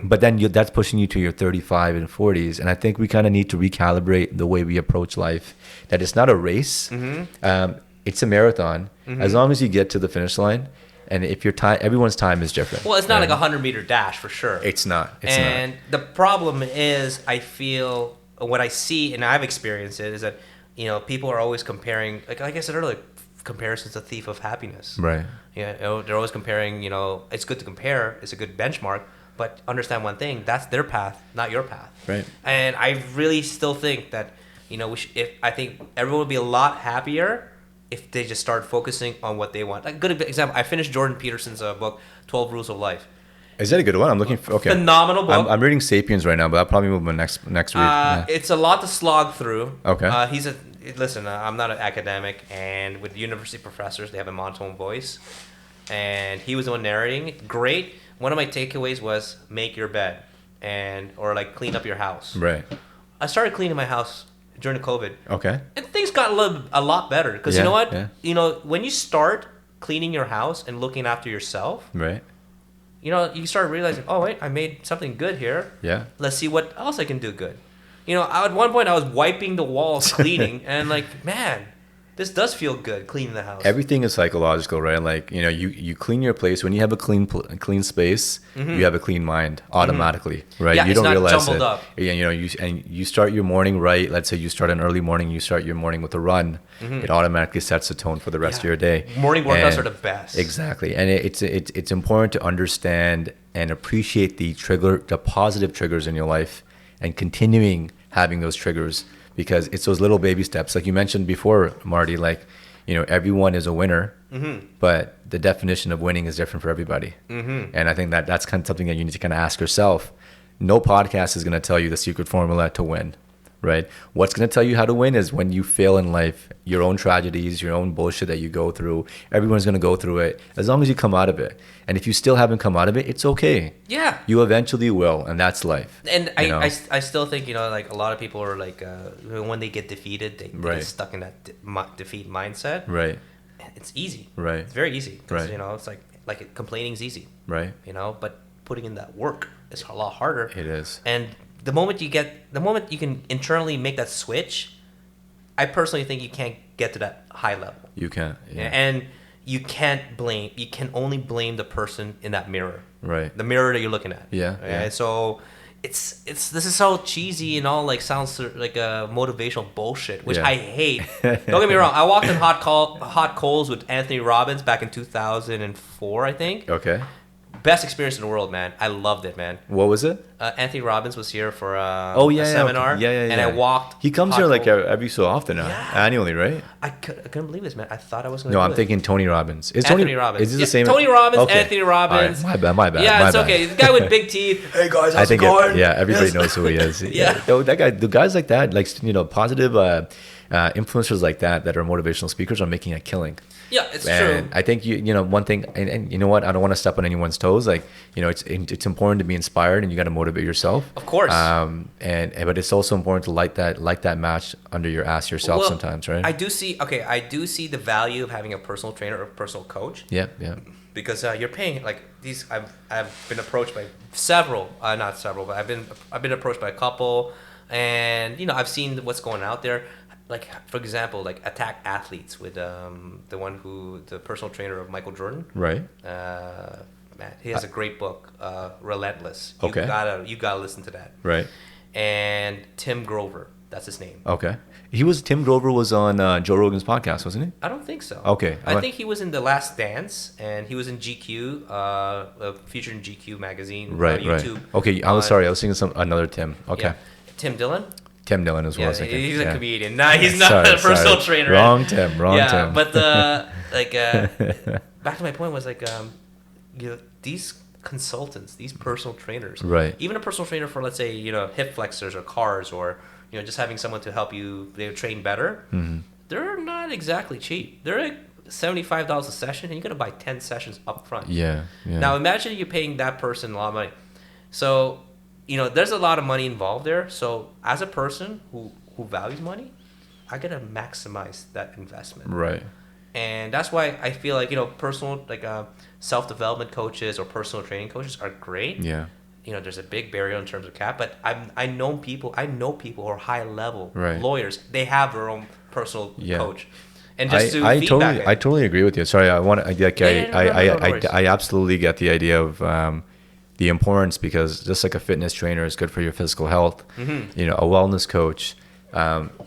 A: But then that's pushing you to your 35 and 40s. And I think we kind of need to recalibrate the way we approach life, that it's not a race. It's a marathon. As long as you get to the finish line. And if your time, everyone's time is different.
B: Well, it's not like a 100-meter dash for sure.
A: It's not.
B: And the problem is, I feel what I see, and I've experienced it, is that, you know, people are always comparing. Like I said earlier, comparison's a thief of happiness.
A: Right.
B: You know, they're always comparing. You know, it's good to compare. It's a good benchmark. But understand one thing: that's their path, not your path.
A: Right.
B: And I really still think that, you know, I think everyone would be a lot happier if they just start focusing on what they want. Like, good example, I finished Jordan Peterson's book, 12 Rules of Life.
A: Is that a good one? I'm looking for, okay.
B: Phenomenal book.
A: I'm reading Sapiens right now, but I'll probably move my next read. Yeah.
B: It's a lot to slog through.
A: Okay.
B: I'm not an academic, and with university professors, they have a monotone voice. And he was the one narrating it. Great. One of my takeaways was make your bed or like clean up your house.
A: Right.
B: I started cleaning my house during the COVID.
A: Okay.
B: And things got a lot better. Because you know what? Yeah. You know, when you start cleaning your house and looking after yourself,
A: right,
B: you know, you start realizing, oh, wait, I made something good here.
A: Yeah.
B: Let's see what else I can do good. You know, at one point I was wiping the walls, cleaning, and like, man, this does feel good, cleaning the house. Everything
A: is psychological, right? Like, you know, you clean your place. When you have a clean space, you have a clean mind automatically, right?
B: Yeah,
A: you don't realize
B: jumbled
A: it.
B: Up.
A: Yeah, you know, you start your morning right. Let's say you start an early morning. You start your morning with a run. It automatically sets the tone for the rest of your day.
B: Morning workouts are the best.
A: Exactly, and it's important to understand and appreciate the positive triggers in your life, and continuing having those triggers. Because it's those little baby steps, like you mentioned before, Marty. Like, you know, everyone is a winner, but the definition of winning is different for everybody. And I think that's kind of something that you need to kind of ask yourself. No podcast is going to tell you the secret formula to win, right? What's going to tell you how to win is when you fail in life, your own tragedies, your own bullshit that you go through. Everyone's going to go through it, as long as you come out of it. And if you still haven't come out of it, it's okay.
B: Yeah.
A: You eventually will, and that's life.
B: And I still think, you know, like a lot of people are like, when they get defeated, they get stuck in that defeat mindset.
A: Right.
B: It's easy.
A: Right.
B: It's very easy.
A: Right.
B: You know, it's like complaining is easy.
A: Right.
B: You know, but putting in that work is a lot harder.
A: It is.
B: And the moment you can internally make that switch, I personally think you can't get to that high level. You can't. Yeah. And you can only blame the person in that mirror. Right. The mirror that you're looking at. Yeah. Right? Yeah. So this is so cheesy and all, like, sounds like a motivational bullshit, which I hate. Don't get me wrong. I walked in hot coals with Anthony Robbins back in 2004, I think. Okay. Best experience in the world, man. I loved it, man.
A: What was it?
B: Anthony Robbins was here for a
A: seminar.
B: Okay. Yeah. And I walked.
A: He comes here like every so often now, annually, right?
B: I couldn't believe this, man. I thought I was going to.
A: No, I'm thinking Tony Robbins.
B: Anthony Robbins.
A: Is this the same?
B: Tony Robbins, okay. Anthony Robbins.
A: Right. My bad.
B: Yeah, it's okay. The guy with big teeth. Hey guys, how's it going?
A: Everybody knows who he is. Yeah. The guys like that, like, you know, positive influencers like that are motivational speakers are making a killing.
B: Yeah, it's
A: and
B: true.
A: I think you know one thing, and you know what, I don't want to step on anyone's toes. Like, you know, it's important to be inspired, and you got to motivate yourself.
B: Of course.
A: But it's also important to light that match under your ass yourself sometimes, right?
B: I do see the value of having a personal trainer or a personal coach. Yeah. Because you're paying, like, these. I've been approached by several, not several, but I've been approached by a couple, and you know, I've seen what's going out there. Like, for example, like Attack Athletes with the personal trainer of Michael Jordan. Right. Man, he has a great book, Relentless. You gotta listen to that. Right. And Tim Grover, that's his name. Okay.
A: Tim Grover was on Joe Rogan's podcast, wasn't he?
B: I don't think so.
A: Okay.
B: I think he was in The Last Dance, and he was in GQ, featured in GQ magazine.
A: Right. YouTube. Right. Okay. I was sorry. I was thinking another Tim. Okay.
B: Yeah. Tim Dillon.
A: Tim Dillon as well.
B: Yeah, he's a comedian. Nah, he's not a personal trainer.
A: Wrong Tim. Tim.
B: But back to my point was, like, you know, these consultants, these personal trainers,
A: right?
B: Even a personal trainer for, let's say, you know, hip flexors or cars, or, you know, just having someone to help you train better. Mm-hmm. They're not exactly cheap. They're like $75 a session, and you're gonna buy 10 sessions up front.
A: Yeah.
B: Now imagine you're paying that person a lot of money. So there's a lot of money involved there. So as a person who values money, I gotta maximize that investment.
A: Right.
B: And that's why I feel like, personal, like self-development coaches or personal training coaches are great.
A: Yeah.
B: There's a big barrier in terms of cap, but I know people who are high level lawyers. They have their own personal coach. And just
A: I totally agree with you. Sorry, I absolutely get the idea of the importance, because just like a fitness trainer is good for your physical health, a wellness coach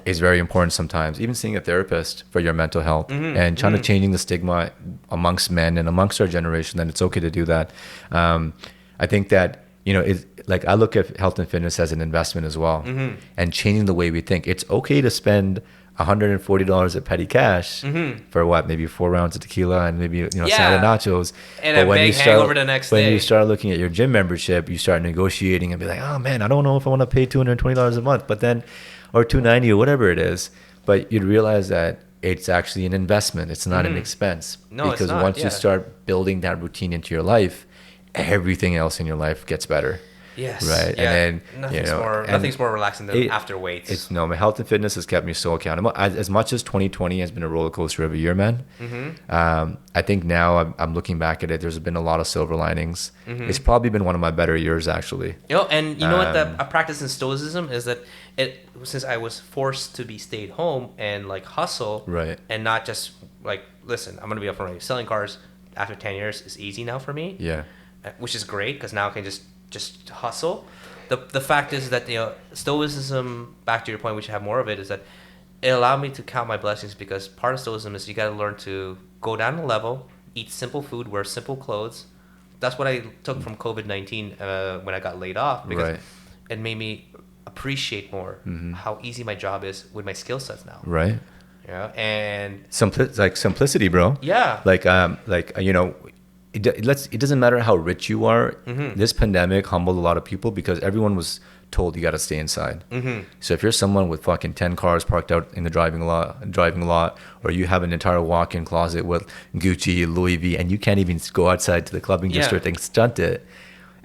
A: is very important sometimes. Even seeing a therapist for your mental health, and trying to changing the stigma amongst men and amongst our generation that it's okay to do that. I think that I look at health and fitness as an investment as well, and changing the way we think. It's okay to spend $140 at petty cash for maybe 4 rounds of tequila and maybe salad nachos,
B: and a big hangover the next day.
A: When you start looking at your gym membership, you start negotiating and be like, oh man, I don't know if I want to pay $220 a month, but then, or $290 or whatever it is. But you'd realize that it's actually an investment. It's not an expense.
B: No,
A: because
B: it's not.
A: Once you start building that routine into your life, everything else in your life gets better.
B: Yes.
A: Right.
B: Yeah.
A: And then
B: nothing's more relaxing than after weights.
A: My health and fitness has kept me so accountable. As much as 2020 has been a roller coaster of a year, man. I think now I'm looking back at it. There's been a lot of silver linings. It's probably been one of my better years, actually.
B: And you know what? A practice in Stoicism is that since I was forced to be stayed home and like hustle,
A: right,
B: and not just like, listen, I'm gonna be upfront with you. Selling cars after 10 years is easy now for me.
A: Yeah.
B: Which is great, because now I can just hustle. The fact is that Stoicism, back to your point, we should have more of it, is that it allowed me to count my blessings, because part of Stoicism is you got to learn to go down a level, eat simple food, wear simple clothes. That's what I took from COVID-19 when I got laid off, because it made me appreciate more how easy my job is with my skill sets now.
A: Right.
B: Yeah, and
A: simplicity, bro.
B: Yeah.
A: It doesn't matter how rich you are. This pandemic humbled a lot of people, because everyone was told you got to stay inside. So if you're someone with fucking 10 cars parked out in the driving lot, or you have an entire walk-in closet with Gucci, Louis V, and you can't even go outside to the clubbing district and stunt it,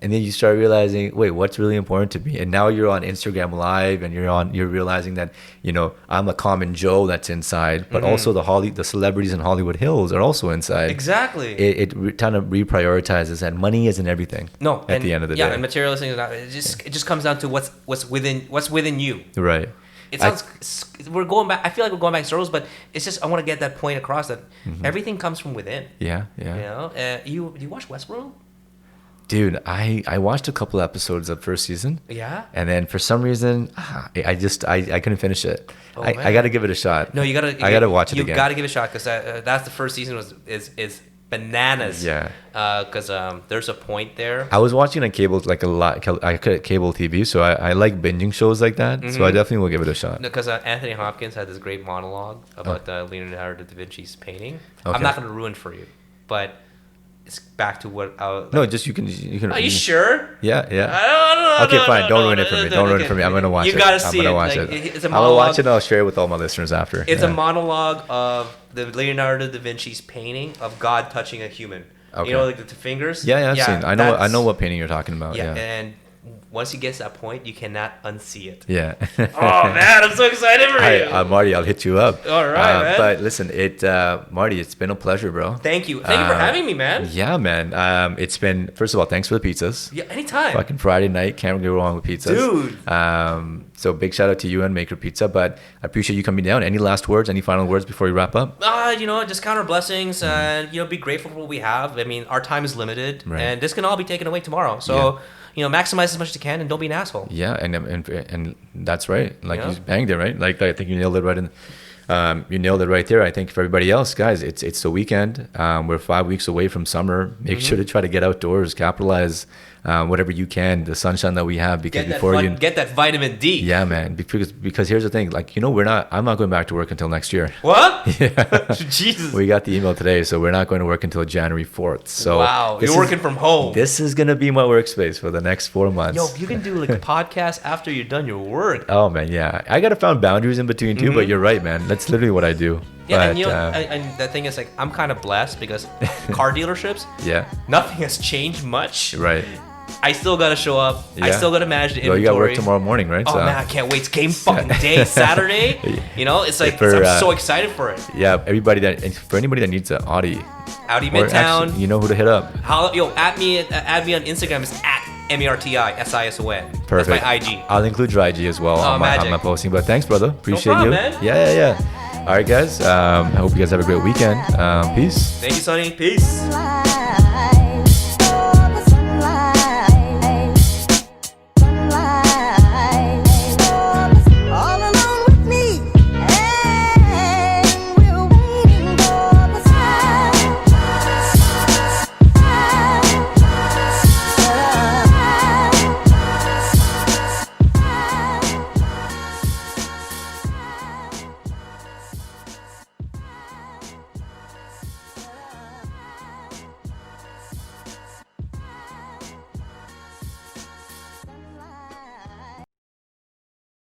A: and then you start realizing, wait, what's really important to me? And now you're on Instagram Live, and you're realizing that, I'm a common Joe that's inside, but also the celebrities in Hollywood Hills are also inside.
B: Exactly.
A: It kind of reprioritizes that money isn't everything.
B: No.
A: At the end of the day.
B: Yeah, and materialistic is not. It just comes down to what's within you.
A: Right.
B: It sounds we're going back. I feel like we're going back to circles, but it's just I want to get that point across that everything comes from within.
A: Yeah. Yeah.
B: You watch Westworld?
A: Dude, I watched a couple episodes of first season.
B: Yeah.
A: And then for some reason, I couldn't finish it.
B: Oh,
A: I got to give it a shot.
B: No, you gotta.
A: I gotta watch it again.
B: You gotta give it a shot, because that's the first season is bananas.
A: Yeah.
B: Because there's a point there.
A: I was watching on cable like a lot. I could cable TV, so I like binging shows like that. So I definitely will give it a shot.
B: Because Anthony Hopkins had this great monologue about Leonardo da Vinci's painting.
A: Okay.
B: I'm not gonna ruin for you, but it's back to what.
A: No, just you can.
B: Are you sure?
A: Yeah.
B: I don't know.
A: Okay, fine. Don't ruin it for me. Don't ruin it for me. I'm gonna watch it.
B: You gotta see it.
A: I'm gonna watch it.
B: It's a monologue.
A: I'll watch it and I'll share it with all my listeners after.
B: It's a monologue of the Leonardo da Vinci's painting of God touching a human.
A: Okay.
B: Like the fingers.
A: Yeah, I've seen. I know what painting you're talking about. Yeah.
B: And once he gets to that point, you cannot unsee it.
A: Yeah.
B: Oh man, I'm so excited for you.
A: Marty, I'll hit you up.
B: All right, man.
A: But listen, Marty, it's been a pleasure, bro.
B: Thank you for having me, man.
A: Yeah, man. It's been, first of all, thanks for the pizzas.
B: Yeah, anytime.
A: Fucking Friday night, can't go wrong with pizzas,
B: dude.
A: So big shout out to you and Maker Pizza. But I appreciate you coming down. Any last words? Any final words before we wrap up?
B: Just count our blessings and be grateful for what we have. I mean, our time is limited, and this can all be taken away tomorrow. So. Yeah. Maximize as much as you can and don't be an asshole. Yeah,
A: and that's right. You banged it, right? I think you nailed it right in. You nailed it right there. I think for everybody else, guys, it's the weekend. We're 5 weeks away from summer. Make sure to try to get outdoors, capitalize whatever you can, the sunshine that we have, because
B: get that vitamin D.
A: Yeah, man. Because here's the thing, I'm not going back to work until next year.
B: What?
A: Yeah.
B: Jesus.
A: We got the email today, so we're not going to work until January 4th. So
B: wow, you're working from home.
A: This is gonna be my workspace for the next 4 months.
B: Yo, you can do a podcast after you're done your work.
A: Oh man, yeah. I gotta find boundaries in between too, but you're right, man. That's literally what I do.
B: Yeah, and the thing is, I'm kind of blessed because car dealerships,
A: yeah,
B: nothing has changed much.
A: Right.
B: I still gotta show up. I
A: Yeah.
B: still gotta manage the
A: Well,
B: inventory.
A: you got work tomorrow morning, right?
B: Oh man, I can't wait! It's game fucking day, Saturday. You know, it's like
A: For,
B: I'm so excited for it.
A: Yeah, and for anybody that needs an Audi,
B: Audi
A: or
B: Midtown.
A: actually, you know who to hit up.
B: Add me on Instagram. It's at MartiSison.
A: Perfect.
B: That's my IG.
A: I'll include your IG as well on
B: magic.
A: my posting. But thanks, brother. Appreciate
B: problem,
A: you.
B: man.
A: Yeah. All right, guys. I hope you guys have a great weekend. Peace.
B: Thank you, Sonny. Peace.